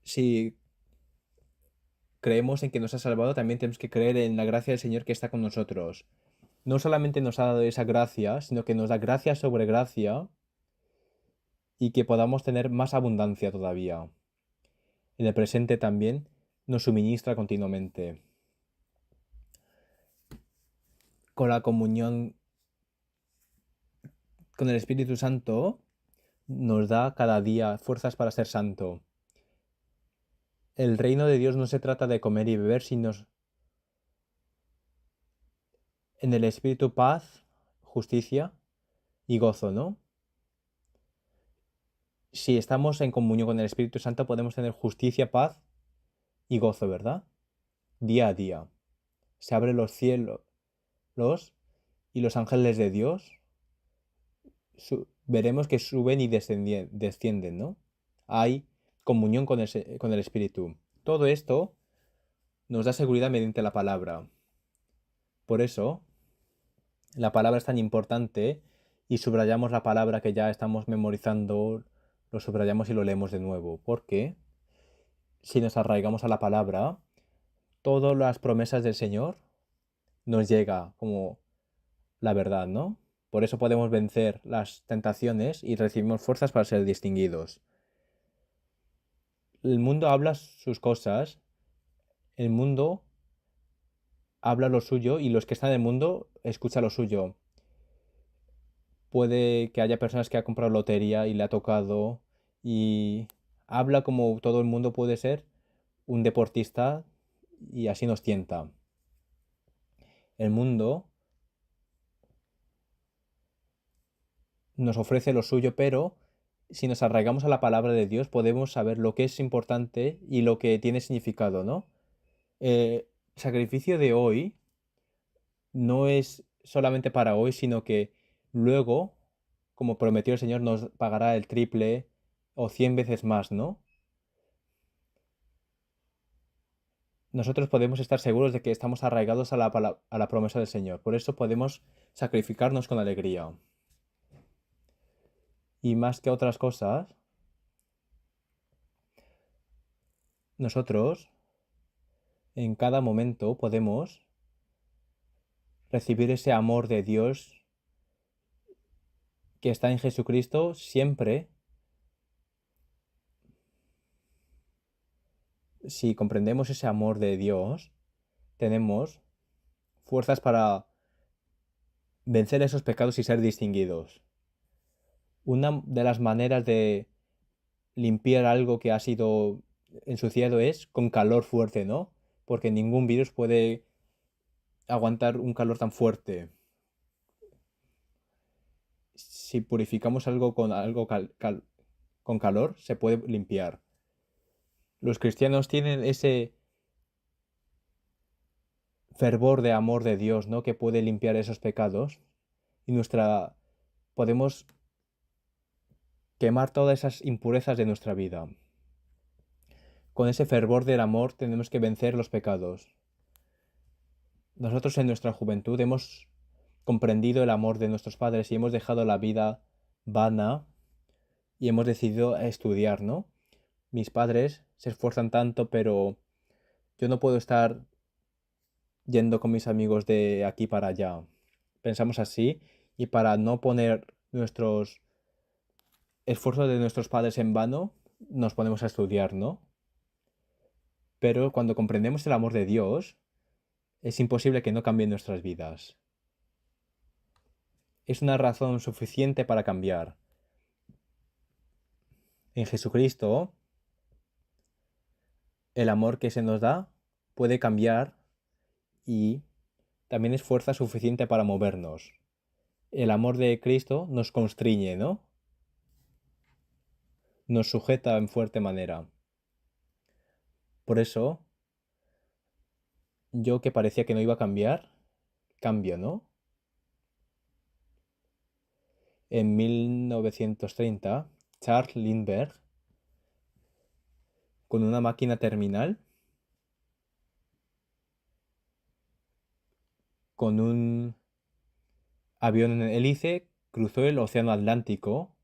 Speaker 1: Si creemos en que nos ha salvado, también tenemos que creer en la gracia del Señor que está con nosotros. No solamente nos ha dado esa gracia, sino que nos da gracia sobre gracia y que podamos tener más abundancia todavía. En el presente también nos suministra continuamente. Con la comunión con el Espíritu Santo nos da cada día fuerzas para ser santo. El reino de Dios no se trata de comer y beber, sino en el Espíritu paz, justicia y gozo, ¿no? Si estamos en comunión con el Espíritu Santo podemos tener justicia, paz y gozo, ¿verdad? Día a día. Se abren los cielos y los ángeles de Dios veremos que suben y descienden, ¿no? Hay comunión con el Espíritu. Todo esto nos da seguridad mediante la palabra. Por eso, la palabra es tan importante y subrayamos la palabra que ya estamos memorizando, lo subrayamos y lo leemos de nuevo. Porque si nos arraigamos a la palabra, todas las promesas del Señor nos llega como la verdad, ¿no? Por eso podemos vencer las tentaciones y recibimos fuerzas para ser distinguidos. El mundo habla sus cosas, el mundo habla lo suyo y los que están en el mundo escuchan lo suyo. Puede que haya personas que han comprado lotería y le ha tocado y habla como todo el mundo puede ser un deportista y así nos tienta. El mundo nos ofrece lo suyo, pero si nos arraigamos a la palabra de Dios podemos saber lo que es importante y lo que tiene significado, ¿no? El sacrificio de hoy no es solamente para hoy, sino que luego, como prometió el Señor, nos pagará el triple o 100 veces más, ¿no? Nosotros podemos estar seguros de que estamos arraigados a la promesa del Señor. Por eso podemos sacrificarnos con alegría. Y más que otras cosas, nosotros en cada momento podemos recibir ese amor de Dios que está en Jesucristo siempre. Si comprendemos ese amor de Dios, tenemos fuerzas para vencer esos pecados y ser distinguidos. Una de las maneras de limpiar algo que ha sido ensuciado es con calor fuerte, ¿no? Porque ningún virus puede aguantar un calor tan fuerte. Si purificamos algo con con calor, se puede limpiar. Los cristianos tienen ese fervor de amor de Dios, ¿no? Que puede limpiar esos pecados y podemos quemar todas esas impurezas de nuestra vida. Con ese fervor del amor tenemos que vencer los pecados. Nosotros en nuestra juventud hemos comprendido el amor de nuestros padres y hemos dejado la vida vana y hemos decidido estudiar, ¿no? Mis padres se esfuerzan tanto, pero yo no puedo estar yendo con mis amigos de aquí para allá. Pensamos así y para no poner nuestros esfuerzos de nuestros padres en vano, nos ponemos a estudiar, ¿no? Pero cuando comprendemos el amor de Dios, es imposible que no cambie nuestras vidas. Es una razón suficiente para cambiar. En Jesucristo, el amor que se nos da puede cambiar y también es fuerza suficiente para movernos. El amor de Cristo nos constriñe, ¿no? Nos sujeta en fuerte manera. Por eso, yo que parecía que no iba a cambiar, cambio, ¿no? En 1930, Charles Lindbergh, con una máquina terminal, con un avión en hélice, cruzó el Océano Atlántico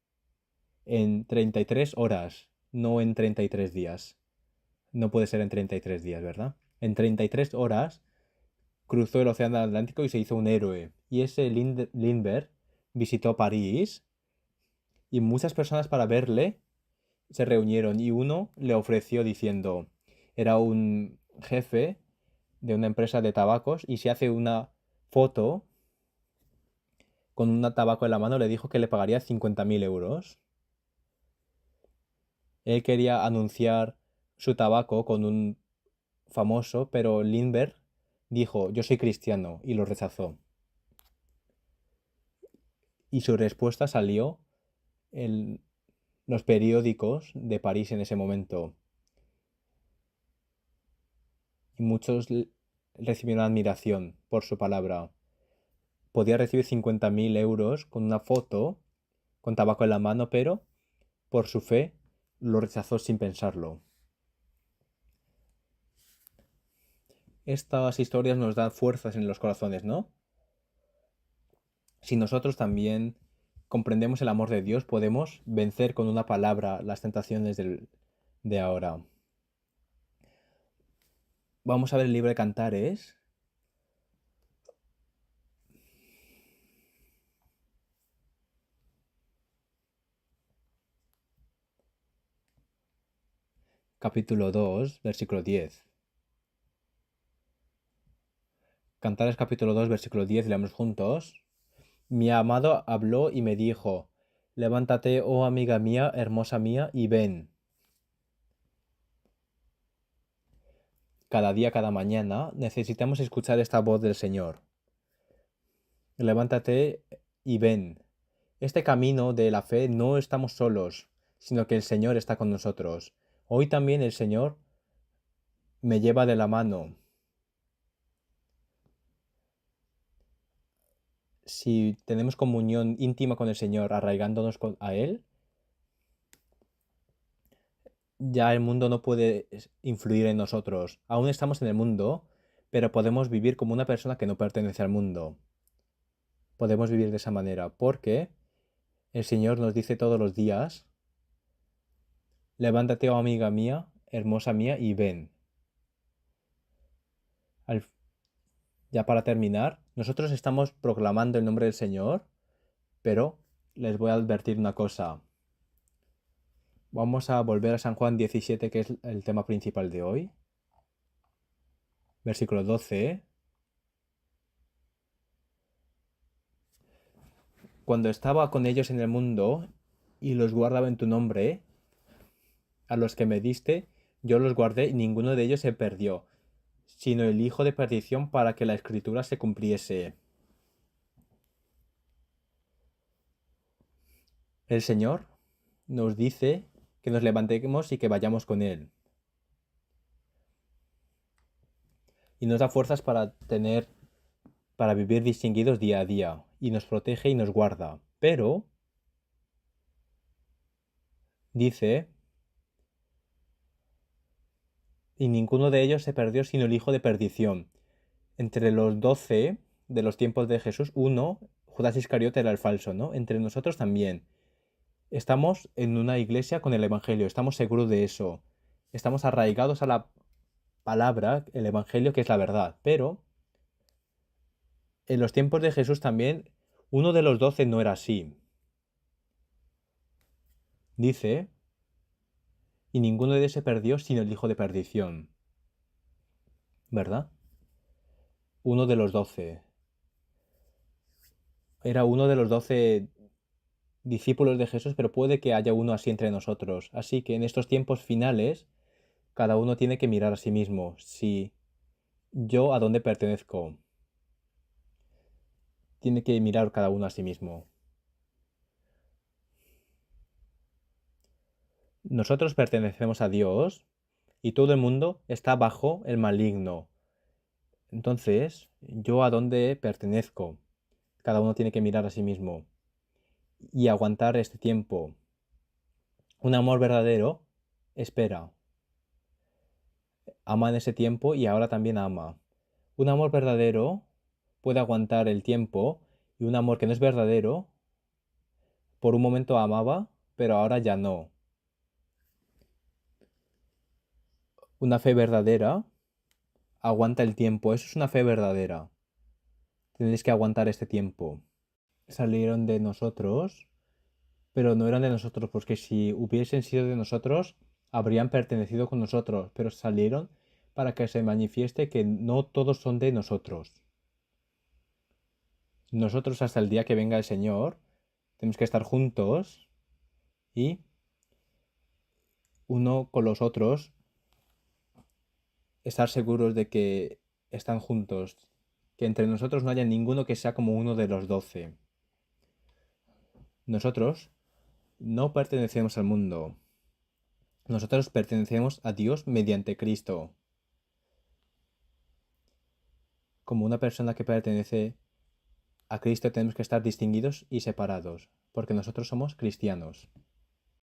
Speaker 1: en 33 horas, no en 33 días. No puede ser en 33 días, ¿verdad? En 33 horas cruzó el Océano Atlántico y se hizo un héroe. Y ese Lindbergh visitó París y muchas personas para verle se reunieron y uno le ofreció diciendo, era un jefe de una empresa de tabacos y se hace una foto con un tabaco en la mano, le dijo que le pagaría 50.000 euros. Él quería anunciar su tabaco con un famoso, pero Lindbergh dijo, yo soy cristiano, y lo rechazó. Y su respuesta salió en los periódicos de París en ese momento. Y muchos recibieron admiración por su palabra. Podía recibir 50.000 euros con una foto, con tabaco en la mano, pero por su fe lo rechazó sin pensarlo. Estas historias nos dan fuerzas en los corazones, ¿no? Si nosotros también comprendemos el amor de Dios, podemos vencer con una palabra las tentaciones de ahora. Vamos a ver el libro de Cantares. Capítulo 2, versículo 10. Cantares capítulo 2, versículo 10, leamos juntos. Mi amado habló y me dijo, levántate, oh amiga mía, hermosa mía, y ven. cada día, cada mañana, necesitamos escuchar esta voz del Señor. Levántate y ven. Este camino de la fe no estamos solos, sino que el Señor está con nosotros. Hoy también el Señor me lleva de la mano. Si tenemos comunión íntima con el Señor, arraigándonos a Él, ya el mundo no puede influir en nosotros. Aún estamos en el mundo, pero podemos vivir como una persona que no pertenece al mundo. Podemos vivir de esa manera, porque el Señor nos dice todos los días: levántate, oh amiga mía, hermosa mía, y ven. Ya para terminar, nosotros estamos proclamando el nombre del Señor, pero les voy a advertir una cosa. Vamos a volver a San Juan 17, que es el tema principal de hoy. Versículo 12. Cuando estaba con ellos en el mundo y los guardaba en tu nombre, a los que me diste, yo los guardé y ninguno de ellos se perdió, sino el hijo de perdición, para que la escritura se cumpliese. El Señor nos dice que nos levantemos y que vayamos con Él. Y nos da fuerzas para vivir distinguidos día a día. Y nos protege y nos guarda. Pero dice: y ninguno de ellos se perdió sino el hijo de perdición. Entre los 12 de los tiempos de Jesús, uno, Judas Iscariote, era el falso, ¿no? Entre nosotros también. Estamos en una iglesia con el Evangelio, estamos seguros de eso. Estamos arraigados a la palabra, el Evangelio, que es la verdad. Pero en los tiempos de Jesús también, uno de los 12 no era así. Dice: y ninguno de ellos se perdió sino el hijo de perdición. ¿Verdad? Uno de los 12. Era uno de los 12 discípulos de Jesús, pero puede que haya uno así entre nosotros. Así que en estos tiempos finales, cada uno tiene que mirar a sí mismo. Si yo a dónde pertenezco. Tiene que mirar cada uno a sí mismo. Nosotros pertenecemos a Dios y todo el mundo está bajo el maligno. Entonces, ¿yo a dónde pertenezco? Cada uno tiene que mirar a sí mismo y aguantar este tiempo. Un amor verdadero espera. Ama en ese tiempo y ahora también ama. Un amor verdadero puede aguantar el tiempo, y un amor que no es verdadero, por un momento amaba, pero ahora ya no. Una fe verdadera aguanta el tiempo. Eso es una fe verdadera. Tenéis que aguantar este tiempo. Salieron de nosotros, pero no eran de nosotros, porque si hubiesen sido de nosotros, habrían pertenecido con nosotros, pero salieron para que se manifieste que no todos son de nosotros. Nosotros, hasta el día que venga el Señor, tenemos que estar juntos y uno con los otros, estar seguros de que están juntos, que entre nosotros no haya ninguno que sea como uno de los 12. Nosotros no pertenecemos al mundo. Nosotros pertenecemos a Dios mediante Cristo. Como una persona que pertenece a Cristo, tenemos que estar distinguidos y separados, porque nosotros somos cristianos.